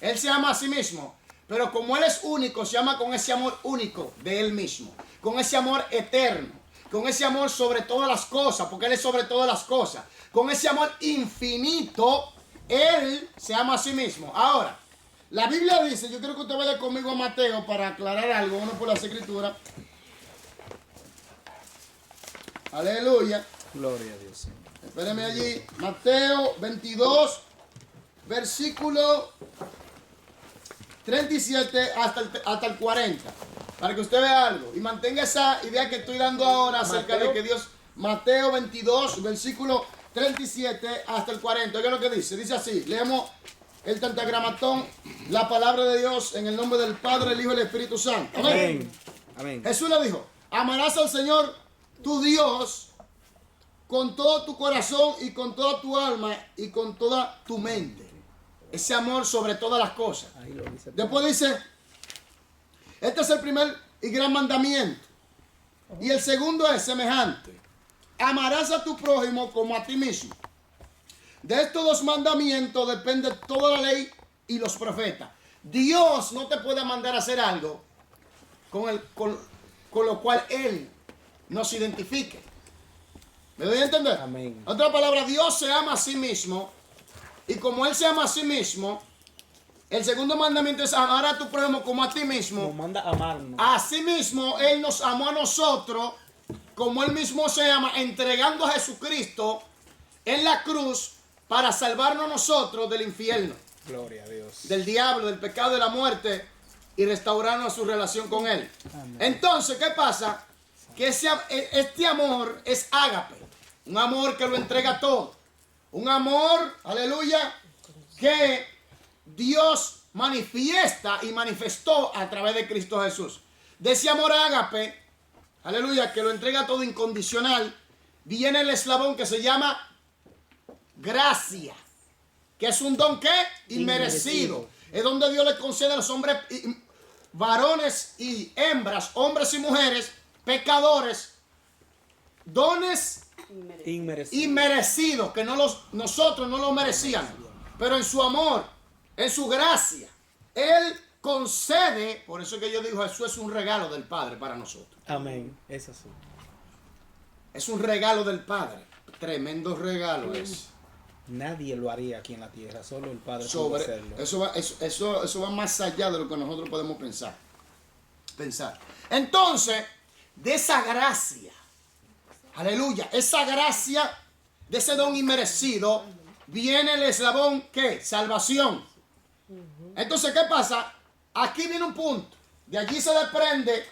Él se ama a sí mismo. Pero como Él es único, se ama con ese amor único de Él mismo. Con ese amor eterno. Con ese amor sobre todas las cosas. Porque Él es sobre todas las cosas. Con ese amor infinito, Él se ama a sí mismo. Ahora, la Biblia dice, yo quiero que usted vaya conmigo a Mateo para aclarar algo, uno por las escrituras. Aleluya. Gloria a Dios. Espéreme allí. Mateo 22, versículo 37 hasta el 40. Para que usted vea algo. Y mantenga esa idea que estoy dando ahora acerca de que Dios... Mateo 22, versículo 37 hasta el 40. Oiga lo que dice. Dice así. Leemos el tentagramatón. La palabra de Dios en el nombre del Padre, el Hijo y el Espíritu Santo. Amén. Amén. Jesús le dijo, amarás al Señor tu Dios con todo tu corazón y con toda tu alma y con toda tu mente. Ese amor sobre todas las cosas. Ahí lo dice. Después dice, este es el primer y gran mandamiento. Y el segundo es semejante. Amarás a tu prójimo como a ti mismo. De estos dos mandamientos depende toda la ley y los profetas. Dios no te puede mandar a hacer algo con lo cual Él nos identifique. ¿Me doy a entender? Amén. Otra palabra, Dios se ama a sí mismo. Y como Él se ama a sí mismo, el segundo mandamiento es amar a tu prójimo como a ti mismo. Nos manda a amarnos. Así mismo Él nos amó a nosotros, como Él mismo se ama, entregando a Jesucristo en la cruz para salvarnos a nosotros del infierno, Gloria a Dios. del diablo, del pecado, de la muerte y restaurarnos su relación con Él. Amén. Entonces, ¿qué pasa? Que este amor es ágape, un amor que lo entrega todo, un amor, aleluya, que Dios manifiesta y manifestó a través de Cristo Jesús. De ese amor ágape, aleluya, que lo entrega todo incondicional, viene el eslabón que se llama gracia, que es un don que inmerecido. Es donde Dios le concede a los hombres, varones y hembras, hombres y mujeres, pecadores, dones inmerecidos, que nosotros no los merecíamos, pero en su amor, en su gracia, Él concede. Por eso es que yo digo, Jesús es un regalo del Padre para nosotros. Amén. Es así. Es un regalo del Padre. Tremendo regalo es. Nadie lo haría aquí en la tierra, solo el Padre puede hacerlo. Eso va más allá de lo que nosotros podemos pensar. Entonces, de esa gracia, aleluya, esa gracia, de ese don inmerecido, viene el eslabón, ¿qué? Salvación. Entonces, ¿qué pasa? Aquí viene un punto. De allí se desprende,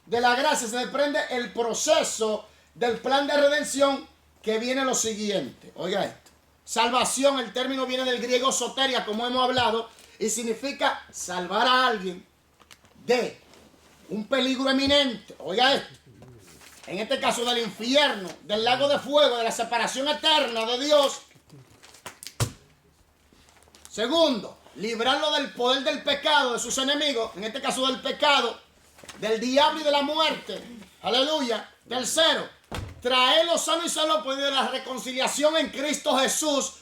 de la gracia, se desprende el proceso del plan de redención, que viene lo siguiente. Oiga esto. Salvación, el término viene del griego soteria, como hemos hablado, y significa salvar a alguien de un peligro eminente. Oiga esto. En este caso del infierno, del lago de fuego, de la separación eterna de Dios. Segundo, librarlo del poder del pecado, de sus enemigos, en este caso del pecado, del diablo y de la muerte. Aleluya. Tercero, traerlo sano y salvo por medio de la reconciliación en Cristo Jesús.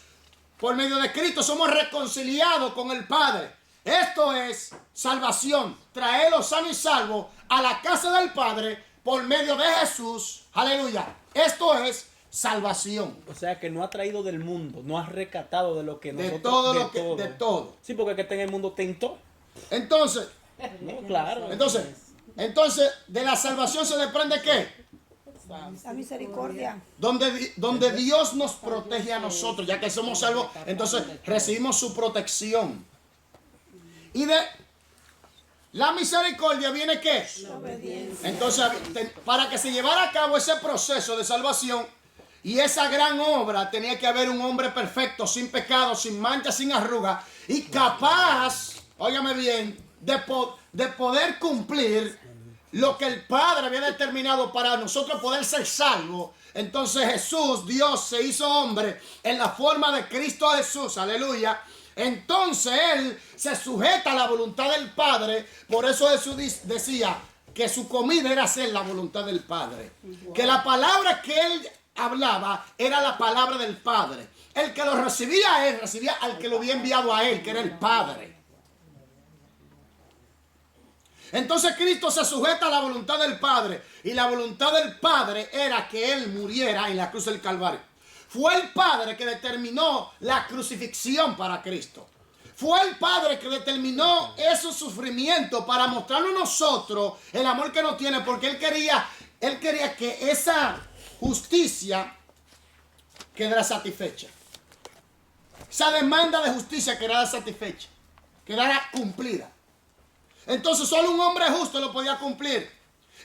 Por medio de Cristo somos reconciliados con el Padre. Esto es salvación. Traerlo sano y salvo a la casa del Padre por medio de Jesús. Aleluya. Esto es salvación. O sea que no ha traído del mundo, no ha rescatado de lo que nosotros... De todo. Sí, porque el que está en el mundo tentó. Entonces, No, claro. entonces, de la salvación se desprende ¿qué? La misericordia. Donde Dios nos protege a nosotros, ya que somos salvos, entonces recibimos su protección. Y de la misericordia viene ¿qué? La obediencia. Entonces, para que se llevara a cabo ese proceso de salvación y esa gran obra, tenía que haber un hombre perfecto, sin pecado, sin mancha, sin arruga, y capaz, óigame bien, de poder cumplir lo que el Padre había determinado para nosotros poder ser salvos. Entonces Jesús, Dios, se hizo hombre en la forma de Cristo Jesús, aleluya. Entonces Él se sujeta a la voluntad del Padre. Por eso Jesús decía que su comida era hacer la voluntad del Padre. Que la palabra que Él hablaba era la palabra del Padre. El que lo recibía a Él, recibía al que lo había enviado a Él, que era el Padre. Entonces Cristo se sujeta a la voluntad del Padre. Y la voluntad del Padre era que Él muriera en la cruz del Calvario. Fue el Padre que determinó la crucifixión para Cristo. Fue el Padre que determinó esos sufrimientos para mostrarnos a nosotros el amor que nos tiene. Porque Él quería que esa justicia quedara satisfecha. Esa demanda de justicia quedara satisfecha. Quedara cumplida. Entonces solo un hombre justo lo podía cumplir.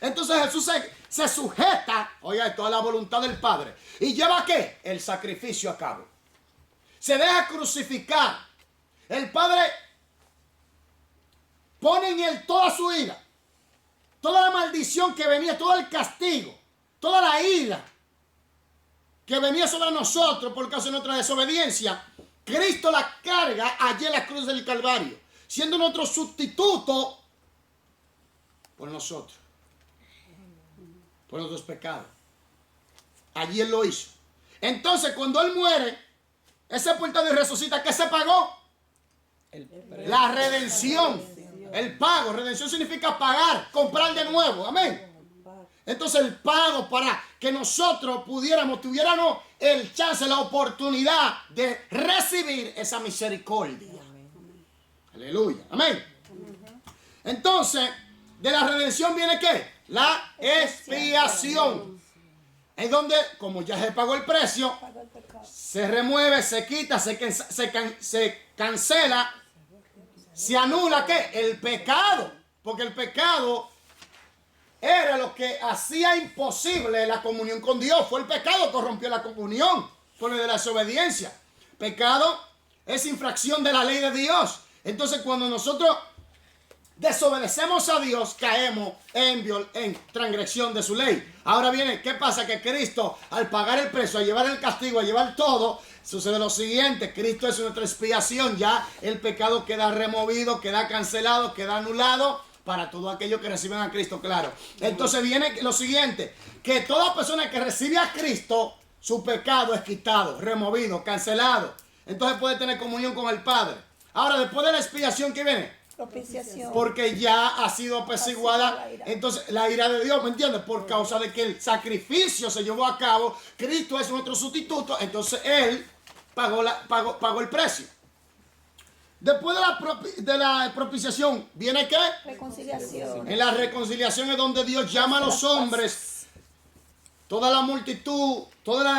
Entonces Jesús se sujeta, oiga, a la voluntad del Padre. ¿Y lleva qué? El sacrificio a cabo. Se deja crucificar. El Padre pone en él toda su ira. Toda la maldición que venía, todo el castigo. Toda la ira que venía sobre nosotros por causa de nuestra desobediencia. Cristo la carga allí en la cruz del Calvario, siendo nuestro sustituto por nosotros, por nuestros pecados. Allí Él lo hizo. Entonces, cuando Él muere, es sepultado y resucita, ¿qué se pagó? La redención. El pago. Redención significa pagar, comprar de nuevo. Amén. Entonces el pago para que nosotros tuviéramos el chance, la oportunidad de recibir esa misericordia. Aleluya. Amén. Entonces, de la redención viene ¿qué? La expiación. Es donde, como ya se pagó el precio, se remueve, se quita, se cancela, se anula ¿qué? El pecado. Porque el pecado era lo que hacía imposible la comunión con Dios. Fue el pecado que corrompió la comunión por la desobediencia. Pecado es infracción de la ley de Dios. Entonces cuando nosotros desobedecemos a Dios, caemos en transgresión de su ley. Ahora viene, ¿qué pasa? Que Cristo, al pagar el precio, a llevar el castigo, a llevar todo, sucede lo siguiente: Cristo es nuestra expiación. Ya el pecado queda removido, queda cancelado, queda anulado para todos aquellos que reciben a Cristo, claro. Entonces viene lo siguiente: que toda persona que recibe a Cristo, su pecado es quitado, removido, cancelado. Entonces puede tener comunión con el Padre. Ahora, después de la expiación, ¿qué viene? Propiciación. Porque ya ha sido apaciguada entonces la ira de Dios, ¿me entiendes? Por causa de que el sacrificio se llevó a cabo, Cristo es nuestro sustituto, entonces Él pagó el precio. Después de la propiciación, ¿viene qué? Reconciliación. En la reconciliación es donde Dios llama a los hombres, toda la multitud, todos los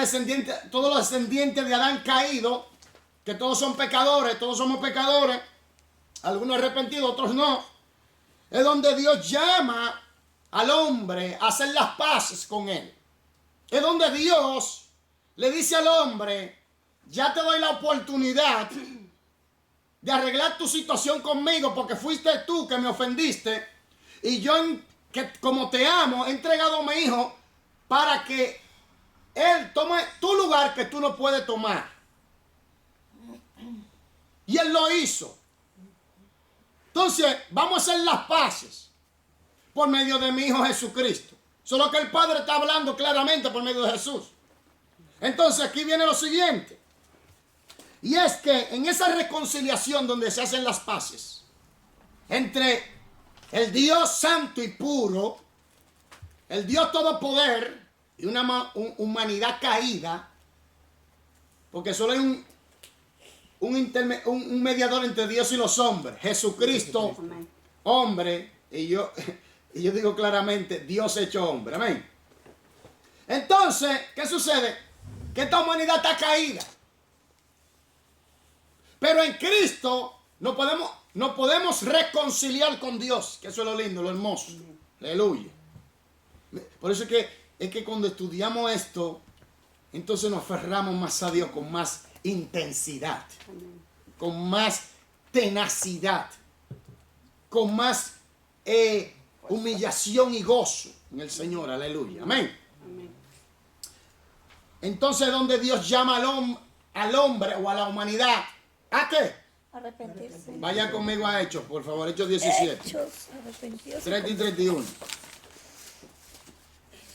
descendientes de Adán caído, que todos son pecadores, todos somos pecadores, algunos arrepentidos, otros no. Es donde Dios llama al hombre a hacer las paces con él. Es donde Dios le dice al hombre: ya te doy la oportunidad de arreglar tu situación conmigo, porque fuiste tú que me ofendiste, y yo, que como te amo, he entregado a mi hijo para que él tome tu lugar que tú no puedes tomar. Y él lo hizo. Entonces, vamos a hacer las paces por medio de mi hijo Jesucristo. Solo que el Padre está hablando claramente por medio de Jesús. Entonces, aquí viene lo siguiente. Y es que en esa reconciliación donde se hacen las paces entre el Dios santo y puro, el Dios todopoder y una humanidad caída, porque solo hay un mediador entre Dios y los hombres, Jesucristo, hombre, y yo digo claramente, Dios hecho hombre, amén. Entonces, ¿qué sucede? Que esta humanidad está caída. Pero en Cristo no podemos reconciliar con Dios, que eso es lo lindo, lo hermoso. Aleluya. Por eso es que cuando estudiamos esto, entonces nos aferramos más a Dios con más intensidad, con más tenacidad, con más humillación y gozo en el Señor. Aleluya. Amén. Entonces, donde Dios llama al hombre o a la humanidad, ¿a qué? Arrepentirse. Vaya conmigo a Hechos, por favor, Hechos 17. Hechos, arrepentirse. 30 y 31.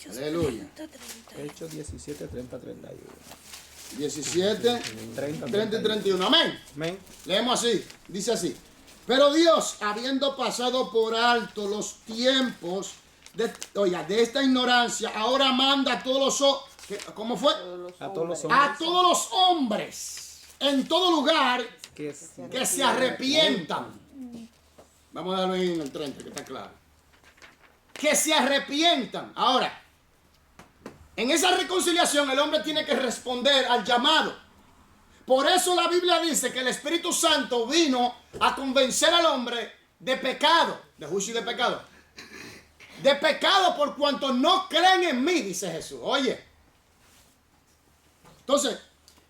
Aleluya. Hechos 17, 30, 31. 17, 30 y 31. Amén. Amén. Leemos así, dice así: Pero Dios, habiendo pasado por alto los tiempos de esta ignorancia, ahora manda a todos los hombres. ¿Cómo fue? A todos los hombres A todos los hombres en todo lugar que se arrepientan. Vamos a darlo ahí en el 30, que está claro. Que se arrepientan. Ahora, en esa reconciliación el hombre tiene que responder al llamado. Por eso la Biblia dice que el Espíritu Santo vino a convencer al hombre de pecado, de juicio y de pecado. De pecado por cuanto no creen en mí, dice Jesús. Oye. Entonces,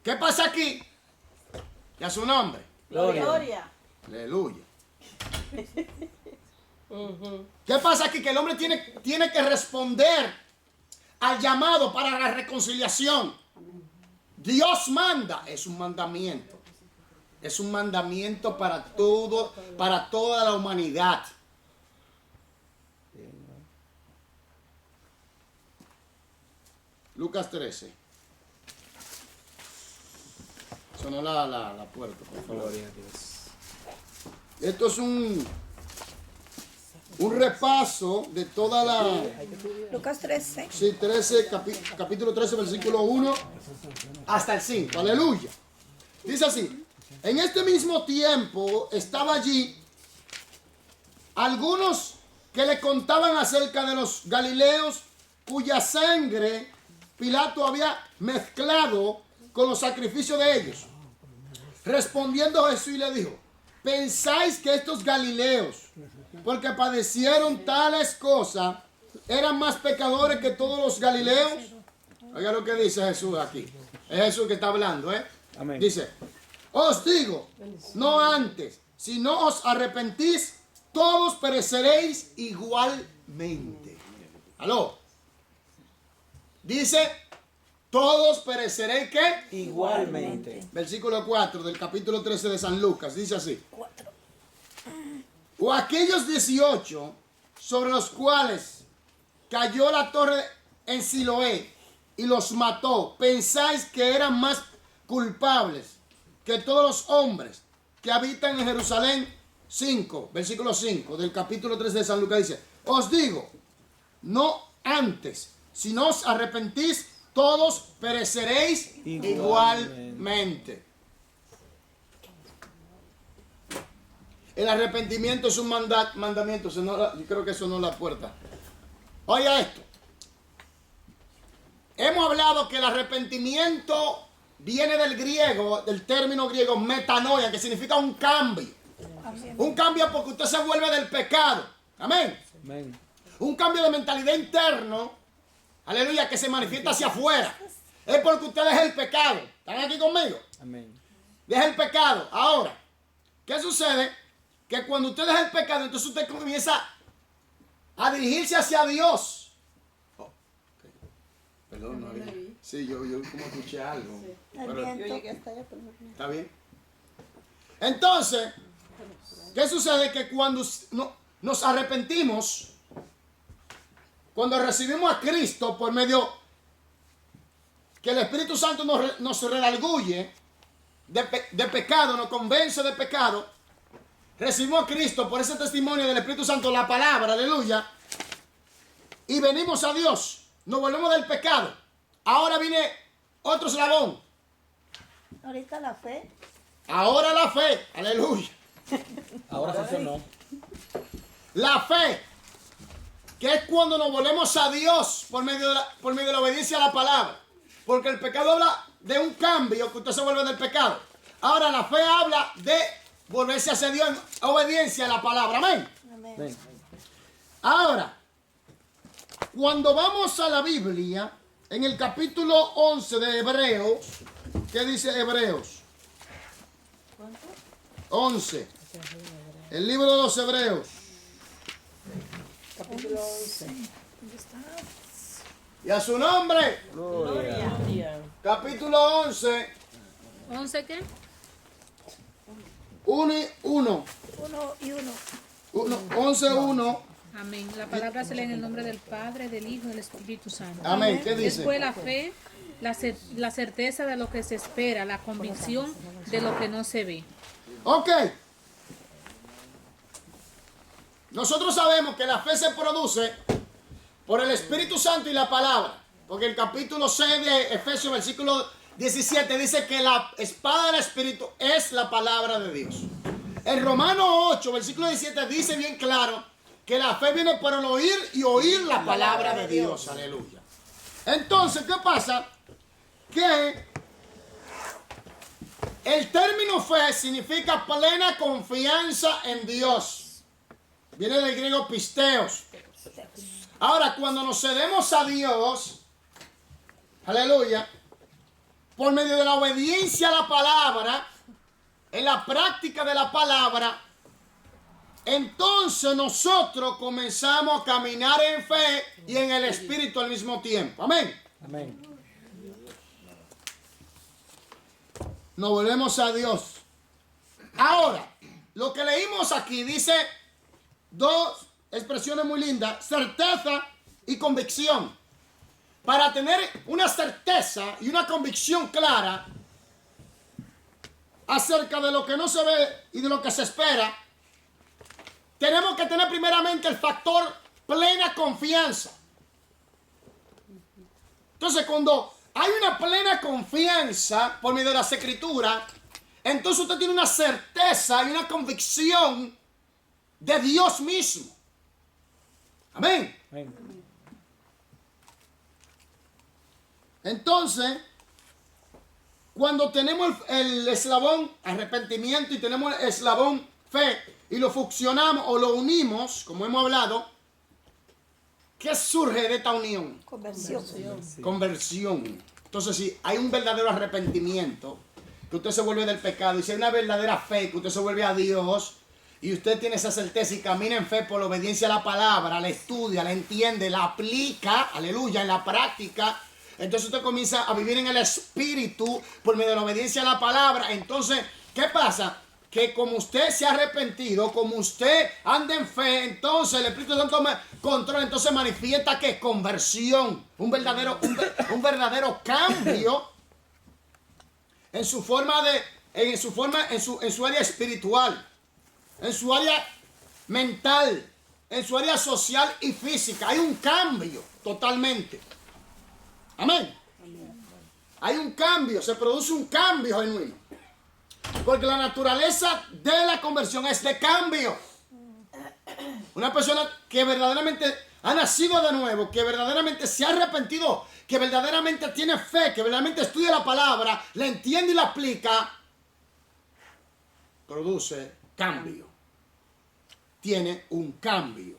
¿qué pasa aquí? Ya su nombre. Gloria. Aleluya. ¿Qué pasa aquí? Que el hombre tiene que responder al llamado para la reconciliación. Dios manda, es un mandamiento. Es un mandamiento para todo, para toda la humanidad. Lucas 13. Sonó la puerta, por favor. Gloria a Dios. Esto es un repaso de toda la... Lucas 13. Sí, 13, capítulo 13, versículo 1 hasta el 5. Aleluya. Dice así. En este mismo tiempo estaba allí algunos que le contaban acerca de los galileos cuya sangre Pilato había mezclado con los sacrificios de ellos. Respondiendo Jesús y le dijo: ¿pensáis que estos galileos, porque padecieron tales cosas, eran más pecadores que todos los galileos? Oiga lo que dice Jesús aquí. Es Jesús que está hablando, ¿eh? Amén. Dice: os digo, no antes, si no os arrepentís, todos pereceréis igualmente. ¿Aló? Dice: todos pereceréis, ¿qué? Igualmente. Versículo 4 del capítulo 13 de San Lucas. Dice así: 4. o aquellos 18 sobre los cuales cayó la torre en Siloé y los mató, ¿pensáis que eran más culpables que todos los hombres que habitan en Jerusalén? 5, versículo 5 del capítulo 13 de San Lucas dice: os digo, no antes, si no os arrepentís, todos pereceréis igualmente. El arrepentimiento es un mandamiento. Yo creo que eso no es la puerta. Oiga esto. Hemos hablado que el arrepentimiento viene del griego, del término griego metanoia, que significa un cambio. Un cambio porque usted se vuelve del pecado. Amén. Amén. Un cambio de mentalidad interno. Aleluya, que se manifiesta hacia afuera. Es porque usted deja el pecado. ¿Están aquí conmigo? Amén. Deja el pecado. Ahora, ¿qué sucede? Que cuando usted deja el pecado, entonces usted comienza a dirigirse hacia Dios. Oh, okay. Perdón, no había. Sí, yo como escuché algo. El Pero, Yo viento. llegué hasta allá, pero no. ¿está bien? Entonces, ¿qué sucede? Que cuando nos arrepentimos, cuando recibimos a Cristo por medio que el Espíritu Santo nos redarguye de pecado, nos convence de pecado, recibimos a Cristo por ese testimonio del Espíritu Santo, la palabra, aleluya, y venimos a Dios, nos volvemos del pecado. Ahora viene otro eslabón. Ahorita la fe. Ahora la fe, aleluya. Ahora funcionó. La fe, que es cuando nos volvemos a Dios por medio de la obediencia a la palabra. Porque el pecado habla de un cambio, que usted se vuelve del pecado. Ahora la fe habla de volverse hacia Dios en obediencia a la palabra. Amén. Amén. Amén. Ahora, cuando vamos a la Biblia, en el capítulo 11 de Hebreos, ¿qué dice Hebreos? 11. El libro de los Hebreos. Capítulo 11. ¿Dónde está? Y a su nombre, Gloria. capítulo 11, ¿11 qué? 1 y 1. 1 y 1. 11, 1. Amén. La palabra se lee en el nombre del Padre, del Hijo y del Espíritu Santo. Amén. ¿Qué dice? Después la fe, la certeza de lo que se espera, la convicción de lo que no se ve. Ok. nosotros sabemos que la fe se produce por el Espíritu Santo y la palabra. Porque el capítulo 6 de Efesios, versículo 17, dice que la espada del Espíritu es la palabra de Dios. En Romanos 8, versículo 17, dice bien claro que la fe viene por el oír y oír la palabra de Dios. Aleluya. Entonces, ¿qué pasa? Que el término fe significa plena confianza en Dios. Viene del griego pisteos. Ahora, cuando nos cedemos a Dios, aleluya, por medio de la obediencia a la palabra, en la práctica de la palabra, entonces nosotros comenzamos a caminar en fe y en el Espíritu al mismo tiempo. Amén. Amén. Nos volvemos a Dios. Ahora, lo que leímos aquí dice dos expresiones muy lindas: certeza y convicción. Para tener una certeza y una convicción clara acerca de lo que no se ve y de lo que se espera, tenemos que tener primeramente el factor plena confianza. Entonces, cuando hay una plena confianza por medio de las Escrituras, entonces usted tiene una certeza y una convicción de Dios mismo. Amén. Amén. Entonces, cuando tenemos el eslabón arrepentimiento y tenemos el eslabón fe y lo fusionamos o lo unimos, como hemos hablado, ¿qué surge de esta unión? Conversión. Conversión. Entonces, si hay un verdadero arrepentimiento, que usted se vuelve del pecado, y si hay una verdadera fe, que usted se vuelve a Dios, y usted tiene esa certeza y camina en fe por la obediencia a la palabra, la estudia, la entiende, la aplica, aleluya, en la práctica, entonces usted comienza a vivir en el Espíritu por medio de la obediencia a la palabra. Entonces, ¿qué pasa? Que como usted se ha arrepentido, como usted anda en fe, entonces el Espíritu Santo controla, entonces manifiesta que conversión, un verdadero cambio en su forma de, en su área espiritual, en su área mental, en su área social y física. Hay un cambio totalmente. Amén. Hay un cambio, se produce un cambio genuino. Porque la naturaleza de la conversión es de cambio. Una persona que verdaderamente ha nacido de nuevo, que verdaderamente se ha arrepentido, que verdaderamente tiene fe, que verdaderamente estudia la palabra, la entiende y la aplica, produce cambio. Tiene un cambio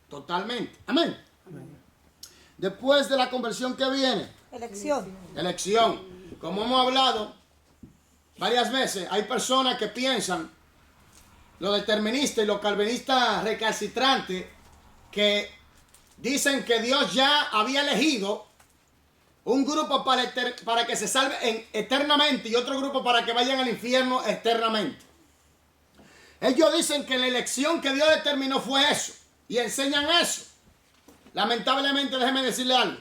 totalmente. Amén. Después de la conversión, ¿qué viene? Elección. Elección. Como hemos hablado varias veces, hay personas que piensan, los deterministas y los calvinistas recalcitrantes, que dicen que Dios ya había elegido un grupo para que se salven eternamente y otro grupo para que vayan al infierno eternamente. Ellos dicen que la elección que Dios determinó fue eso, y enseñan eso. Lamentablemente, déjeme decirle algo.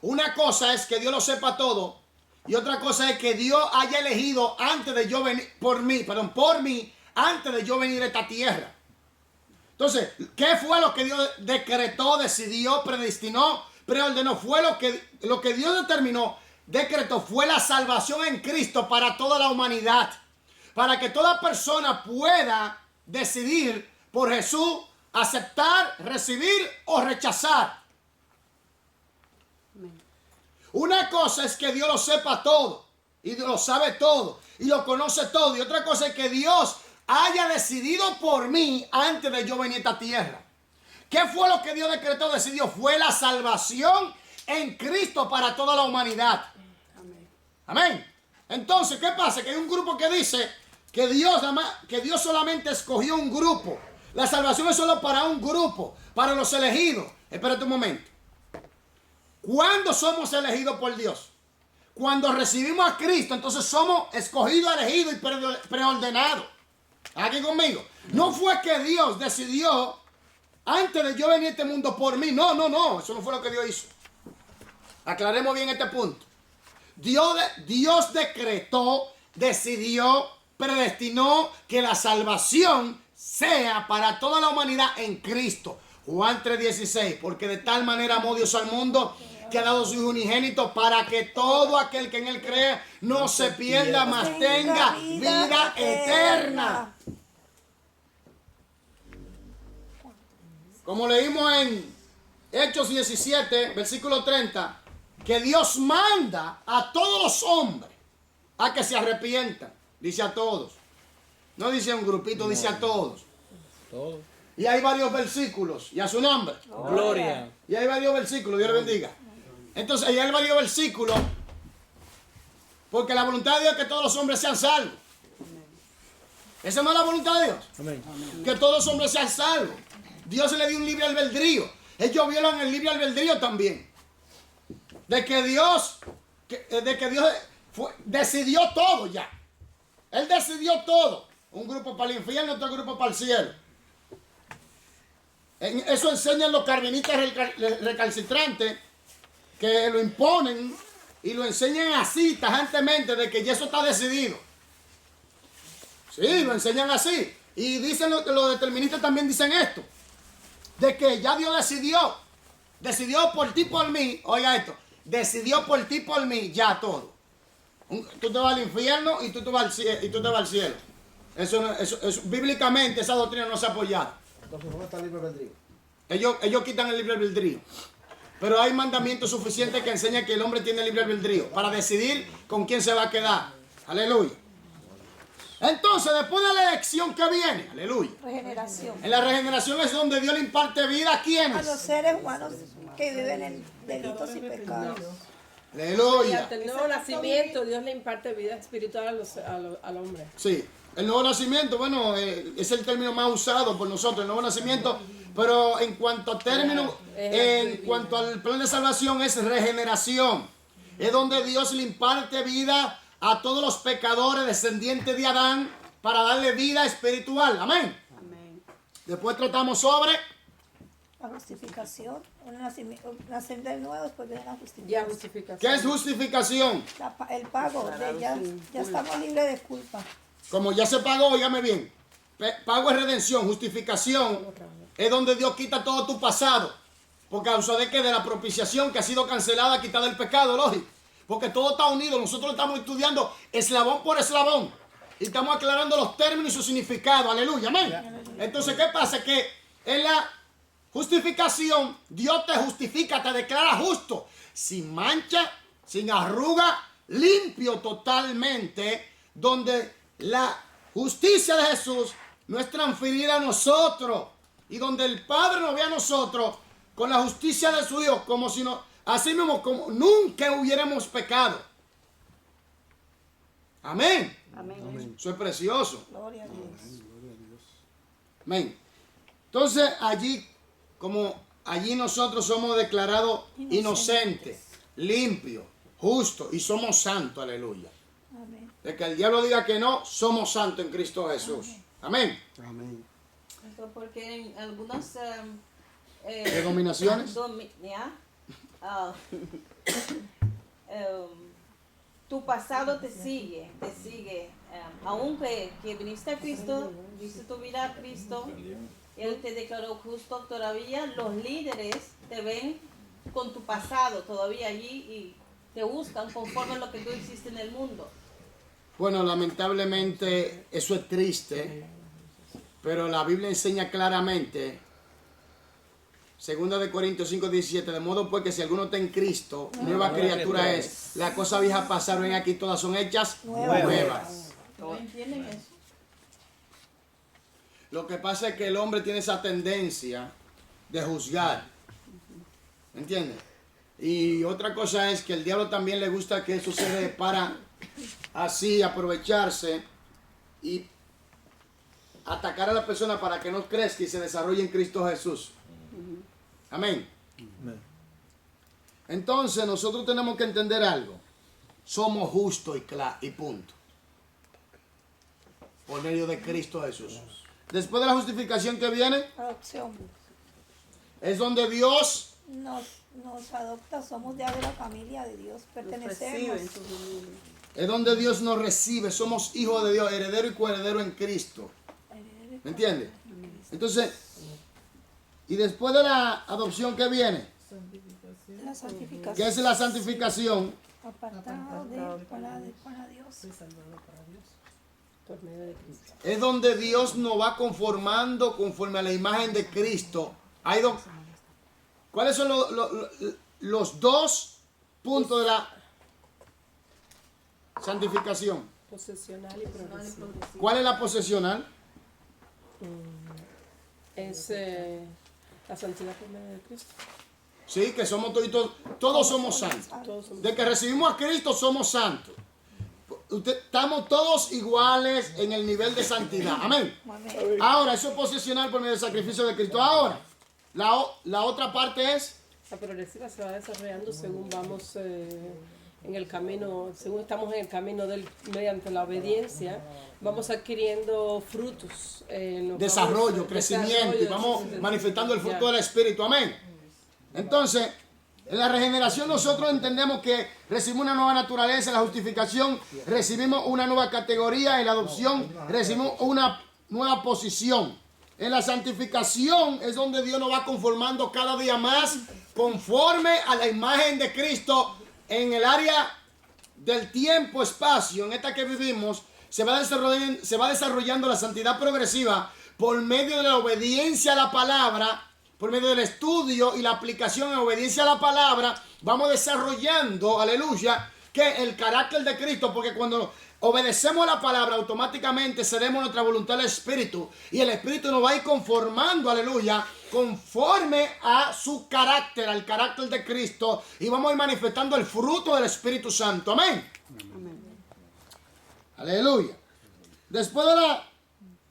Una cosa es que Dios lo sepa todo, y otra cosa es que Dios haya elegido antes de yo venir, por mí, antes de yo venir a esta tierra. Entonces, ¿qué fue lo que Dios decretó, decidió, predestinó, preordenó? Fue lo que Dios determinó, decretó, fue la salvación en Cristo para toda la humanidad. Para que toda persona pueda decidir por Jesús, aceptar, recibir o rechazar. Una cosa es que Dios lo sepa todo, y Dios lo sabe todo, y lo conoce todo. Y otra cosa es que Dios haya decidido por mí antes de yo venir a esta tierra. ¿Qué fue lo que Dios decretó, decidió? Fue la salvación en Cristo para toda la humanidad. Amén. Entonces, ¿qué pasa? Que hay un grupo que dice que Dios solamente escogió un grupo. La salvación es solo para un grupo, para los elegidos. Espérate un momento. ¿Cuándo somos elegidos por Dios? Cuando recibimos a Cristo, entonces somos escogidos, elegidos y preordenados. Aquí conmigo. No fue que Dios decidió antes de yo venir a este mundo por mí. No. Eso no fue lo que Dios hizo. Aclaremos bien este punto. Dios decretó, decidió, predestinó que la salvación sea para toda la humanidad en Cristo. Juan 3:16, porque de tal manera amó Dios al mundo que ha dado su Hijo unigénito para que todo aquel que en él cree no se pierda, mas tenga vida eterna. Como leímos en Hechos 17, versículo 30, que Dios manda a todos los hombres a que se arrepientan. Dice a todos. No dice a un grupito, dice a todos. Todo. Y hay varios versículos, y a su nombre. Gloria. Y hay varios versículos, Dios le bendiga. Entonces, ahí hay varios versículos, porque la voluntad de Dios es que todos los hombres sean salvos. Esa no es la voluntad de Dios. Amén. Que todos los hombres sean salvos. Dios le dio un libre albedrío. Ellos vieron el libre albedrío también. De que Dios decidió todo ya. Él decidió todo. Un grupo para el infierno, otro grupo para el cielo. Eso enseñan los carmenitas recalcitrantes, que lo imponen y lo enseñan así, tajantemente, de que ya eso está decidido. Sí, lo enseñan así. Y dicen los deterministas también dicen esto, de que ya Dios decidió por ti, por mí, oiga esto, decidió por ti, por mí, ya todo. Tú te vas al infierno y tú te vas al cielo. Eso, bíblicamente esa doctrina no se ha apoyado. Entonces, ¿dónde está el libre albedrío? Ellos quitan el libre albedrío. Pero hay mandamientos suficientes que enseñan que el hombre tiene libre albedrío para decidir con quién se va a quedar. Aleluya. Entonces, después de la elección que viene, aleluya. Regeneración. En la regeneración es donde Dios le imparte vida a A quienes. los seres humanos que viven en delitos y pecados. Y Aleluya. ante el nuevo nacimiento, Dios le imparte vida espiritual al hombre. Sí. El nuevo nacimiento, bueno, es el término más usado por nosotros, el nuevo nacimiento, pero en cuanto a término, en cuanto al plan de salvación es regeneración. Es donde Dios le imparte vida a todos los pecadores descendientes de Adán para darle vida espiritual. Amén. Amén. Después tratamos sobre La justificación, nacer de nuevo, después viene la justificación. Ya justificación. qué es justificación. El pago, ya estamos libres de culpa. Como ya se pagó, óigame bien. Pago es redención, justificación es donde Dios quita todo tu pasado. Por causa de que de la propiciación que ha sido cancelada, quitada el pecado, lógico. Porque todo está unido. Nosotros estamos estudiando eslabón por eslabón. Y estamos aclarando los términos y su significado. Aleluya, amén. Entonces, ¿qué pasa? Que en la justificación, Dios te justifica, te declara justo. Sin mancha, sin arruga, limpio totalmente. Donde la justicia de Jesús no es transferida a nosotros. Y donde el Padre nos ve a nosotros con la justicia de su Hijo, como si no, así mismo como nunca hubiéramos pecado. Amén. Amén. Eso es precioso. Gloria a Dios. Amén. Entonces allí nosotros somos declarados inocentes, limpios, justos y somos santos. Aleluya. Amén. De que el diablo diga que no, somos santos en Cristo Jesús. Amén. Amén. Esto porque en algunas Denominaciones. ah, tu pasado te sigue. Aunque que viniste a Cristo, diste tu vida a Cristo, Él te declaró justo, todavía los líderes te ven con tu pasado todavía allí y te buscan conforme a lo que tú hiciste en el mundo. Bueno, lamentablemente eso es triste, pero la Biblia enseña claramente, 2 Corintios 5:17, de modo pues que si alguno está en Cristo, nueva criatura es. Las cosas viejas pasaron aquí, todas son hechas nuevas. ¿No entienden eso? Lo que pasa es que el hombre tiene esa tendencia de juzgar. ¿Me entiendes? Y otra cosa es que el diablo también le gusta que eso se dé para así aprovecharse y atacar a la persona para que no crezca y se desarrolle en Cristo Jesús. Amén. Entonces nosotros tenemos que entender algo. Somos justos y punto. Por medio de Cristo Jesús. Después de la justificación que viene, Adopción. es donde Dios Nos adopta, somos de la familia de Dios, pertenecemos. Reciben tu familia. es donde Dios nos recibe. Somos hijos de Dios, heredero y coheredero en Cristo. ¿Me entiendes? Entonces, y después de la adopción, ¿qué viene? La santificación. ¿Qué es la santificación? Apartado para Dios. Por medio de Cristo. Es donde Dios nos va conformando conforme a la imagen de Cristo. ¿Cuáles son los dos puntos de la santificación? Posesional y progresivo. ¿Cuál es la posesional? Es la santidad por medio de Cristo. Sí, que somos todos somos santos. Todos somos De que recibimos a Cristo somos santos. Estamos todos iguales en el nivel de santidad. Amén. Amén. Ahora, eso es posesional por medio del sacrificio de Cristo. Ahora, la otra parte es La progresiva se va desarrollando según vamos en el camino, según estamos en el camino mediante la obediencia, vamos adquiriendo frutos. desarrollo, crecimiento, y vamos manifestando el fruto del Espíritu. Amén. Entonces, en la regeneración nosotros entendemos que recibimos una nueva naturaleza, en la justificación recibimos una nueva categoría, en la adopción recibimos una nueva posición. En la santificación es donde Dios nos va conformando cada día más conforme a la imagen de Cristo en el área del tiempo, espacio, en esta que vivimos. Se va desarrollando la santidad progresiva por medio de la obediencia a la palabra, por medio del estudio y la aplicación en obediencia a la palabra. Vamos desarrollando, aleluya, que el carácter de Cristo, porque cuando obedecemos a la palabra, automáticamente cedemos nuestra voluntad al Espíritu, y el Espíritu nos va a ir conformando, aleluya, conforme a su carácter, al carácter de Cristo, y vamos a ir manifestando el fruto del Espíritu Santo. Amén. Aleluya. Después de la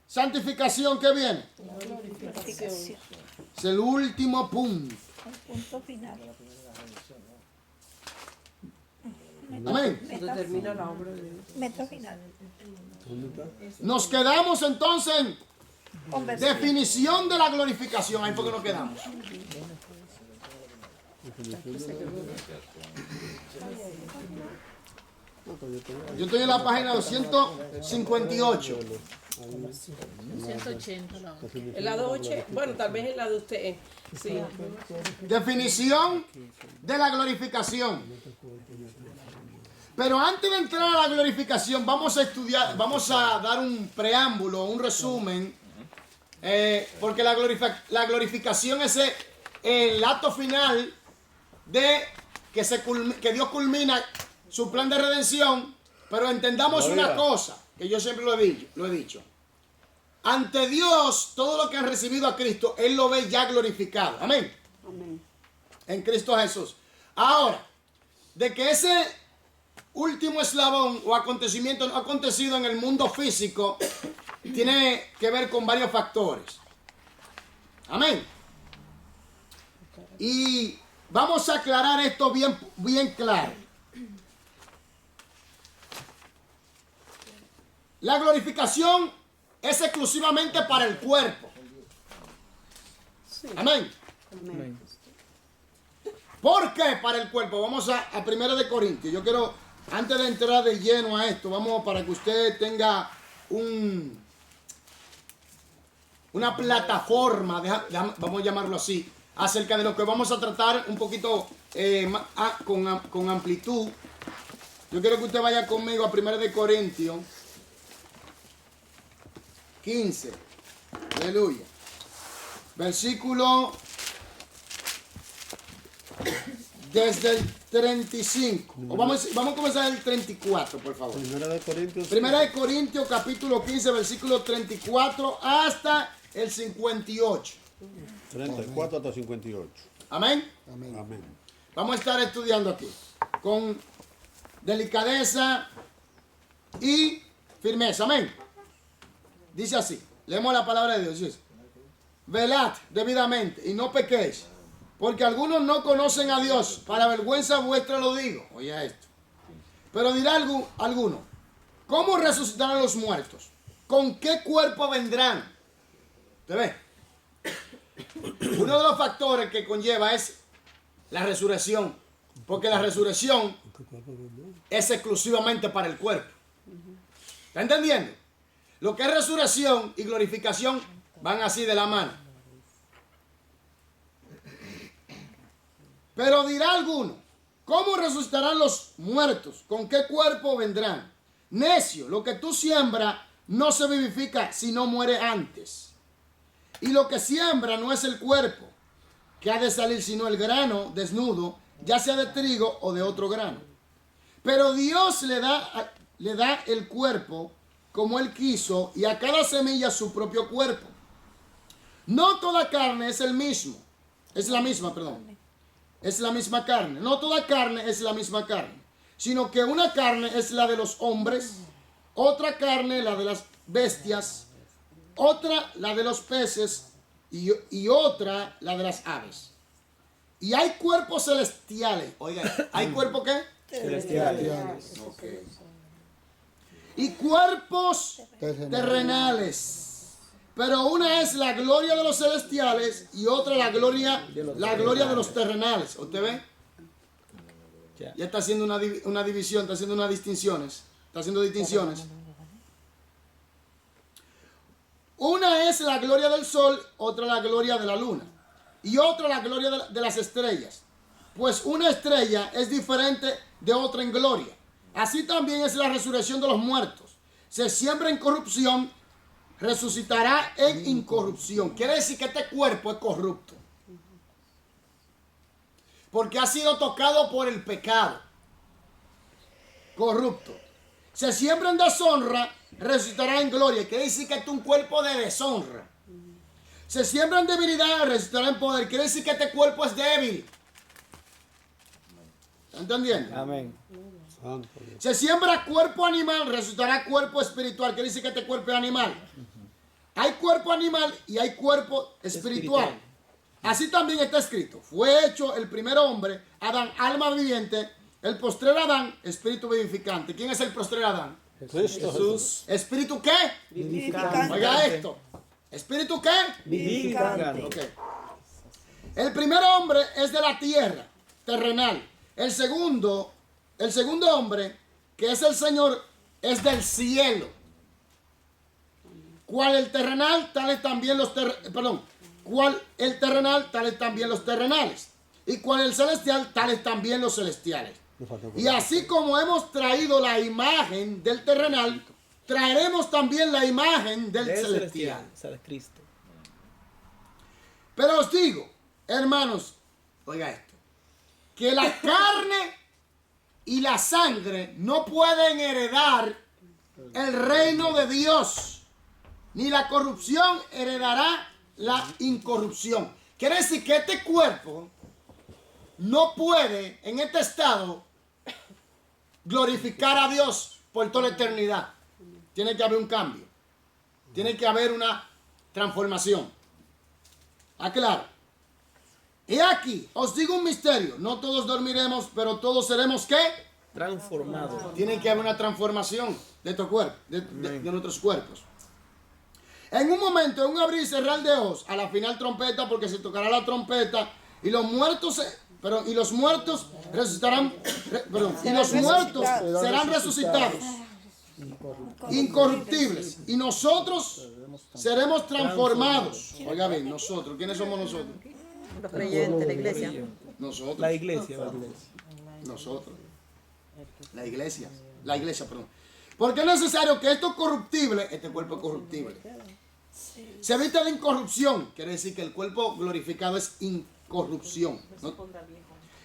santificación, ¿qué viene? Glorificación. Es el último punto. El punto final. Amén. Determina la obra de Dios. Meta final. Nos quedamos entonces en Conversión. definición de la glorificación. Ahí fue que nos quedamos. Yo estoy en la página 258. 180, no. El lado 8, bueno, tal vez el lado de usted. Sí. Definición de la glorificación. Pero antes de entrar a la glorificación, vamos a estudiar, vamos a dar un preámbulo, un resumen, porque la glorificación es el acto final de que Dios culmina su plan de redención. Pero entendamos una cosa, que yo siempre lo he dicho. Ante Dios, todo lo que han recibido a Cristo, Él lo ve ya glorificado. Amén. En Cristo Jesús. Ahora, de que ese último eslabón o acontecimiento no ha acontecido en el mundo físico, tiene que ver con varios factores. Amén. Y vamos a aclarar esto bien claro. La glorificación es exclusivamente para el cuerpo. Amén. ¿Por qué para el cuerpo? Vamos a 1 de Corintios. Yo quiero, antes de entrar de lleno a esto, vamos para que usted tenga una plataforma, vamos a llamarlo así, acerca de lo que vamos a tratar un poquito con amplitud. Yo quiero que usted vaya conmigo a 1 de Corintios 15. Aleluya. Versículo desde el 35. Vamos a comenzar el 34, por favor. Primera de Corintios capítulo 15, versículo 34 hasta el 58. 34 hasta 58. Amén. Amén. Vamos a estar estudiando aquí con delicadeza y firmeza. Amén. Dice así, leemos la palabra de Dios. Dice, velad debidamente y no pequéis, porque algunos no conocen a Dios. Para vergüenza vuestra lo digo. Oye esto. Pero dirá alguno, ¿cómo resucitarán los muertos? ¿Con qué cuerpo vendrán? ¿Te ve? Uno de los factores que conlleva es la resurrección. Porque la resurrección es exclusivamente para el cuerpo. ¿Está entendiendo? Lo que es resurrección y glorificación Van así de la mano. Pero dirá alguno, ¿cómo resucitarán los muertos? ¿Con qué cuerpo vendrán? Necio, lo que tú siembras no se vivifica si no muere antes. Y lo que siembra no es el cuerpo que ha de salir, sino el grano desnudo, ya sea de trigo o de otro grano. Pero Dios le da el cuerpo como Él quiso, y a cada semilla su propio cuerpo. No toda carne es el mismo. Es la misma, perdón. Es la misma carne. No toda carne es la misma carne, sino que una carne es la de los hombres, otra carne la de las bestias, otra la de los peces y otra la de las aves. Y hay cuerpos celestiales. Oigan, ¿hay cuerpos qué? Celestiales. Okay. Y cuerpos terrenales. Pero una es la gloria de los celestiales y otra la gloria de los terrenales. ¿Usted ve? Ya está haciendo una división, está haciendo unas distinciones. Está haciendo distinciones. Una es la gloria del sol, otra la gloria de la luna. Y otra la gloria de las estrellas. Pues una estrella es diferente de otra en gloria. Así también es la resurrección de los muertos. Se siembra en corrupción, resucitará en incorrupción. Quiere decir que este cuerpo es corrupto. Porque ha sido tocado por el pecado. Corrupto. Se siembra en deshonra, resucitará en gloria. Quiere decir que este es un cuerpo de deshonra. Se siembra en debilidad, resucitará en poder. Quiere decir que este cuerpo es débil. ¿Está entendiendo? Amén. Santo Dios. Se siembra cuerpo animal, resucitará cuerpo espiritual. Quiere decir que este cuerpo es animal. Hay cuerpo animal y hay cuerpo espiritual. Así también está escrito. Fue hecho el primer hombre, Adán, alma viviente. El postrer Adán, espíritu vivificante. ¿Quién es el postrer Adán? Cristo Jesús. ¿Espíritu qué? Vivificante. Oiga esto. ¿Espíritu qué? Vivificante. Ok. El primer hombre es de la tierra, terrenal. El segundo hombre, que es el Señor, es del cielo. Cual el terrenal, tales también los terrenales. Y cual el celestial, tales también los celestiales. Y así como hemos traído la imagen del terrenal, traeremos también la imagen del celestial. Ese es Cristo. Pero os digo, hermanos, oiga esto, que la carne y la sangre no pueden heredar el reino de Dios, ni la corrupción heredará la incorrupción. Quiere decir que este cuerpo no puede, en este estado, glorificar a Dios por toda la eternidad. Tiene que haber un cambio. Tiene que haber una transformación. Aclaro. Y aquí os digo un misterio. No todos dormiremos, pero todos seremos ¿qué? Transformado. Tiene que haber una transformación de estos cuerpos, de nuestros cuerpos. En un momento, en un abrir y cerrar de ojos, a la final trompeta, porque se tocará la trompeta, y los muertos resucitarán, y los muertos serán resucitados, incorruptibles, y nosotros seremos transformados. Oiga bien, nosotros, ¿quiénes somos nosotros? Los creyentes, la iglesia. Nosotros. La iglesia. Nosotros. La iglesia, perdón. Porque es necesario que esto corruptible, este cuerpo es corruptible, se viste de incorrupción. Quiere decir que el cuerpo glorificado es incorrupción, ¿no?